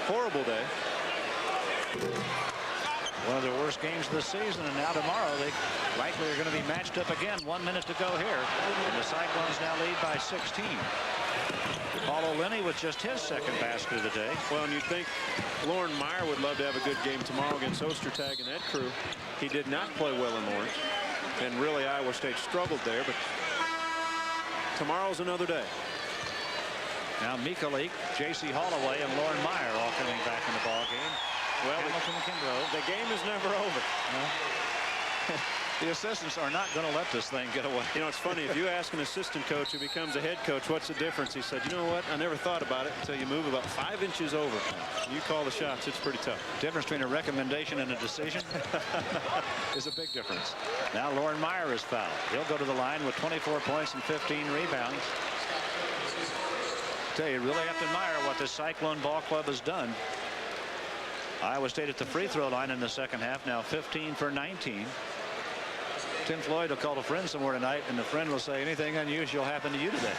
horrible day. One of the worst games of the season, and now tomorrow they likely are going to be matched up again. 1 minute to go here, and the Cyclones now lead by 16. O'Lenny with just his 2nd basket of the day. Well, and you think Loren Meyer would love to have a good game tomorrow against Ostertag and that crew. He did not play well in Lawrence. And really, Iowa State struggled there, but tomorrow's another day. Now Michalik, Jacy, Hollaway, and Loren Meyer all coming back in the ball game. Well, Hamilton and Kimbrough. the game is never over. The assistants are not going to let this thing get away. You know, it's funny. If you ask an assistant coach who becomes a head coach, what's the difference? He said, you know what? I never thought about it until you move about 5 inches over. You call the shots. It's pretty tough. Difference between a recommendation and a decision is a big difference. Now Loren Meyer is fouled. He'll go to the line with 24 points and 15 rebounds. I tell you, really have to admire what this Cyclone Ball Club has done. Iowa State at the free throw line in the second half, now 15 for 19. Tim Floyd will call a friend somewhere tonight, and the friend will say, anything unusual happened to you today?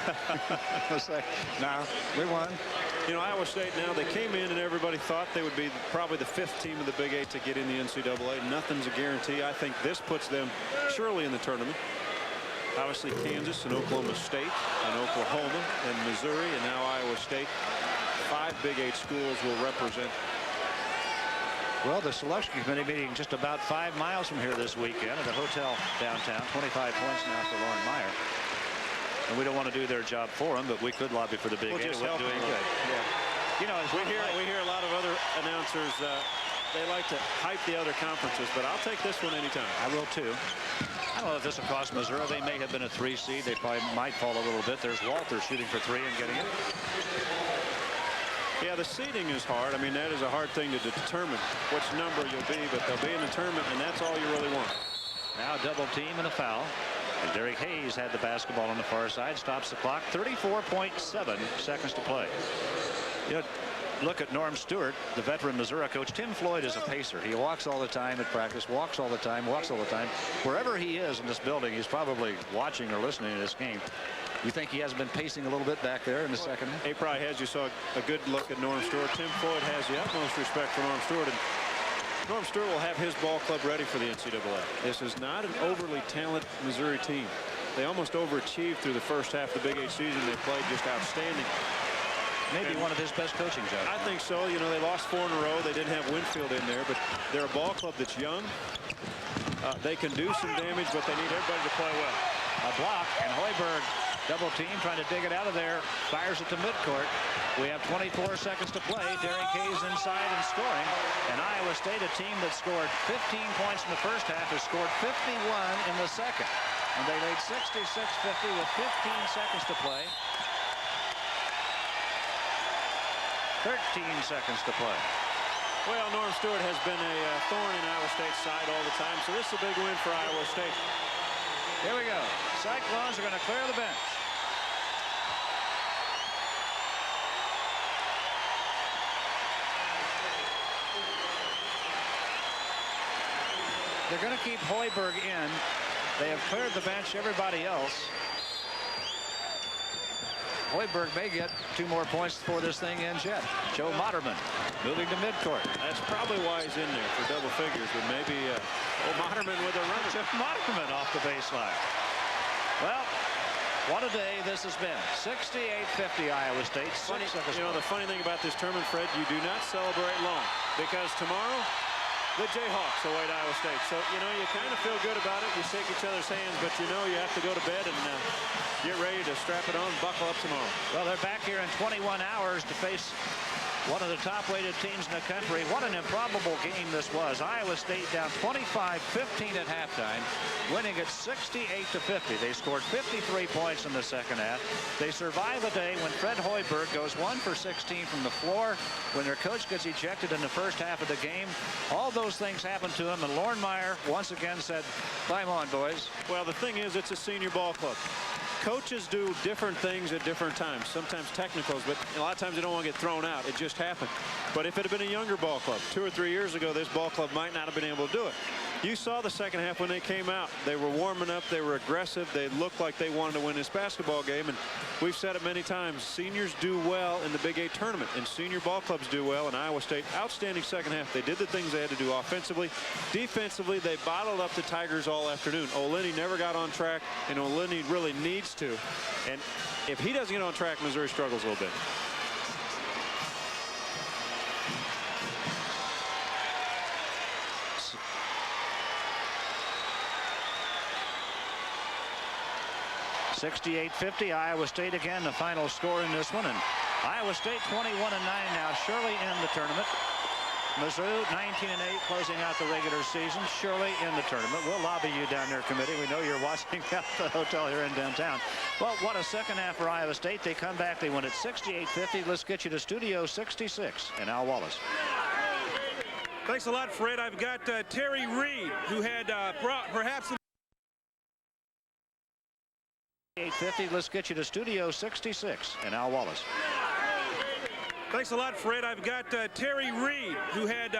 He'll say, no, we won. You know, Iowa State now, they came in and everybody thought they would be probably the 5th team of the Big 8 to get in the NCAA. Nothing's a guarantee. I think this puts them surely in the tournament. Obviously Kansas and Oklahoma State and Oklahoma and Missouri and now Iowa State. 5 Big 8 schools will represent. Well, the selection committee meeting just about 5 miles from here this weekend at a hotel downtown. 25 points now for Loren Meyer. And we don't want to do their job for them, but we could lobby for the Big 8. Just help doing them. good. Yeah. You know, we hear a lot of other announcers. They like to hype the other conferences, but I'll take this one anytime. I will too. I don't know if this will cost Missouri. They may have been a 3 seed. They probably might fall a little bit. There's Walter shooting for 3 and getting it. Yeah, the seeding is hard. I mean, that is a hard thing to determine which number you'll be, but they'll be in the tournament, and that's all you really want. Now double team and a foul. And Derrick Hayes had the basketball on the far side, stops the clock. 34.7 seconds to play. You know, look at Norm Stewart, the veteran Missouri coach. Tim Floyd is a pacer. He walks all the time at practice, walks all the time, walks all the time. Wherever he is in this building, he's probably watching or listening to this game. You think he hasn't been pacing a little bit back there in the second half? He probably has. You saw a good look at Norm Stewart. Tim Floyd has the utmost respect for Norm Stewart. And Norm Stewart will have his ball club ready for the NCAA. This is not an overly talented Missouri team. They almost overachieved through the first half of the Big 8 season. They played just outstanding. Maybe one of his best coaching jobs. I think so. You know, they lost 4 in a row. They didn't have Winfield in there, but they're a ball club that's young. They can do some damage, but they need everybody to play well. A block, and Hoiberg double team trying to dig it out of there. Fires it to midcourt. We have 24 seconds to play. Derrick Hayes inside and scoring. And Iowa State, a team that scored 15 points in the first half, has scored 51 in the second. And they lead 66-50 with 15 seconds to play. 13 seconds to play. Well, Norm Stewart has been a thorn in Iowa State's side all the time, so this is a big win for Iowa State. Here we go. Cyclones are going to clear the bench. They're going to keep Hoiberg in. They have cleared the bench. Everybody else. Hoiberg may get 2 more points before this thing ends yet. Joe Moderman moving to midcourt. That's probably why he's in there for double figures, but maybe Moderman with a runner. Joe Moderman off the baseline. Well, what a day this has been. 68-50 Iowa State. You know, the funny thing about this tournament, Fred, you do not celebrate long because tomorrow the Jayhawks await Iowa State. So, you know, you kind of feel good about it. You shake each other's hands, but you know you have to go to bed and get ready to strap it on, buckle up tomorrow. Well, they're back here in 21 hours to face one of the top-rated teams in the country. What an improbable game this was. Iowa State down 25-15 at halftime, winning it 68-50. They scored 53 points in the second half. They survive a day when Fred Hoiberg goes 1 for 16 from the floor, when their coach gets ejected in the first half of the game. All those things happened to him, and Loren Meyer once again said, climb on, boys. Well, the thing is, it's a senior ball club. Coaches do different things at different times, sometimes technicals, but a lot of times they don't want to get thrown out. It just happened. But if it had been a younger ball club, 2 or 3 years ago, this ball club might not have been able to do it. You saw the second half when they came out. They were warming up. They were aggressive. They looked like they wanted to win this basketball game. And we've said it many times, seniors do well in the Big 8 tournament, and senior ball clubs do well. And Iowa State, outstanding second half. They did the things they had to do offensively. Defensively, they bottled up the Tigers all afternoon. Olenny never got on track, and Olenny really needs to. And if he doesn't get on track, Missouri struggles a little bit. 68-50, Iowa State again, the final score in this one. And Iowa State 21-9 now, surely in the tournament. Mizzou 19-8, closing out the regular season, surely in the tournament. We'll lobby you down there, committee. We know you're watching at the hotel here in downtown. Well, what a second half for Iowa State. They come back, they win it 68-50. Let's get you to Studio 66 and Al Wallace. Thanks a lot, Fred. I've got Terry Reed, who had perhaps 850. Let's get you to Studio 66 and Al Wallace. Thanks a lot, Fred. I've got Terry Reed, who had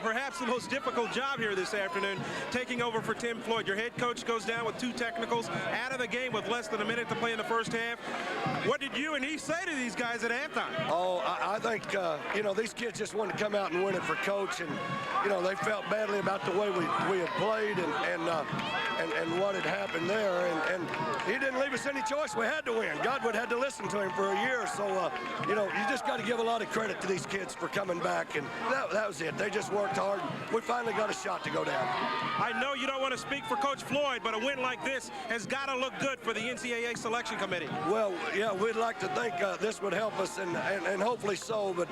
perhaps the most difficult job here this afternoon, taking over for Tim Floyd. Your head coach goes down with 2 technicals, out of the game with less than a minute to play in the first half. What did you and he say to these guys at halftime? Oh, I think, you know, these kids just wanted to come out and win it for Coach, and, you know, they felt badly about the way we had played and what had happened there, and he didn't leave us any choice. We had to win. Godwood had to listen to him for a year, so, you know, you just got to give a lot of credit to these kids for coming back, and that was it. They just worked hard. We finally got a shot to go down. I know you don't want to speak for Coach Floyd, but a win like this has got to look good for the NCAA selection committee. Well, yeah, we'd like to think this would help us, and hopefully so. But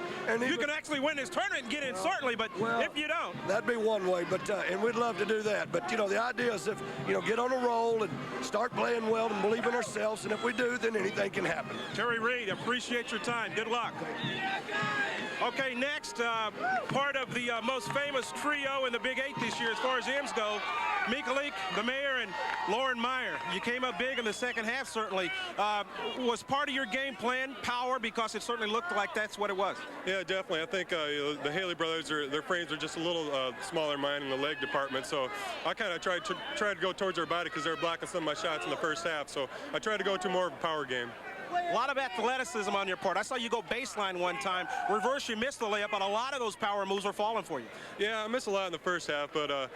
you can actually win this tournament and get in, certainly, but if you don't, that'd be one way. But and we'd love to do that. But you know, the idea is if you know get on a roll and start playing well and believe in ourselves, and if we do, then anything can happen. Terry Reed, appreciate your time. Good luck. Okay, next, part of the most famous trio in the Big 8 this year as far as M's go, Michalik, the mayor, and Loren Meyer. You came up big in the second half, certainly. Was part of your game plan power, because it certainly looked like that's what it was? Yeah, definitely. I think the Haley brothers, their frames are just a little smaller than mine in the leg department, so I kind of tried to go towards their body because they were blocking some of my shots in the first half, so I tried to go to more of a power game. A lot of athleticism on your part. I saw you go baseline one time. Reverse, you missed the layup, but a lot of those power moves are falling for you. Yeah, I missed a lot in the first half, but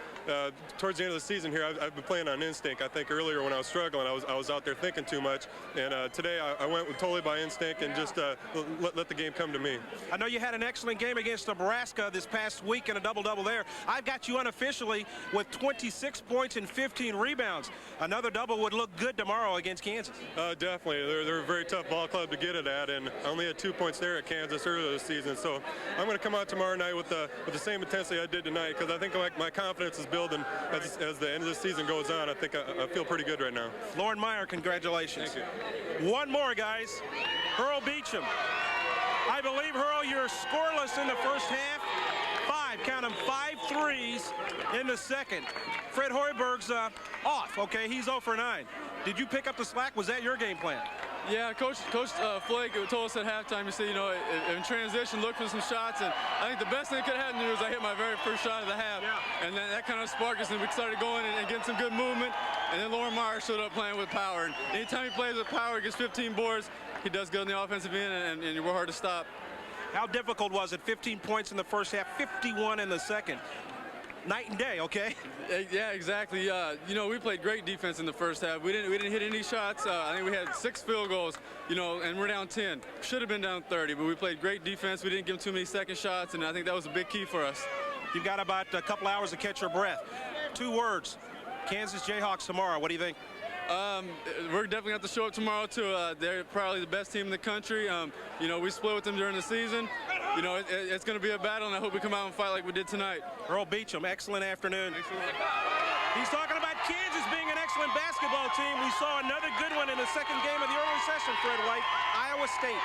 towards the end of the season here, I've been playing on instinct. I think earlier when I was struggling, I was out there thinking too much, and today I went totally by instinct and just let the game come to me. I know you had an excellent game against Nebraska this past week and a double-double there. I've got you unofficially with 26 points and 15 rebounds. Another double would look good tomorrow against Kansas. Definitely. They're a very tough ball club to get it at, and I only had 2 points there at Kansas earlier this season, so I'm going to come out tomorrow night with the same intensity I did tonight, because I think my confidence is building as the end of the season goes on. I think I feel pretty good right now. Loren Meyer, congratulations. Thank you. One more, guys. Hurl Beechum. I believe, Hurl, you're scoreless in the first half. 5 threes in the second. Fred Hoiberg's off. Okay, he's 0 for 9. Did you pick up the slack? Was that your game plan? Yeah, Coach Floyd told us at halftime, he said, you know, in transition, look for some shots, and I think the best thing that could have happened to me was I hit my very first shot of the half, and then that kind of sparked us, and we started going and getting some good movement, and then Loren Meyer showed up playing with power, and anytime he plays with power, he gets 15 boards, he does good on the offensive end, and we're hard to stop. How difficult was it? 15 points in the first half, 51 in the second. Night and day, okay? Yeah, exactly. You know, we played great defense in the first half. We didn't hit any shots. I think we had 6 field goals, you know, and we're down 10. Should have been down 30, but we played great defense. We didn't give them too many second shots, and I think that was a big key for us. You've got about a couple hours to catch your breath. 2 words, Kansas Jayhawks tomorrow. What do you think? We're definitely going to have to show up tomorrow, too. They're probably the best team in the country. You know, we split with them during the season. You know, it's going to be a battle, and I hope we come out and fight like we did tonight. Hurl Beechum, excellent afternoon. He's talking about Kansas being an excellent basketball team. We saw another good one in the second game of the early session, Fred White, Iowa State.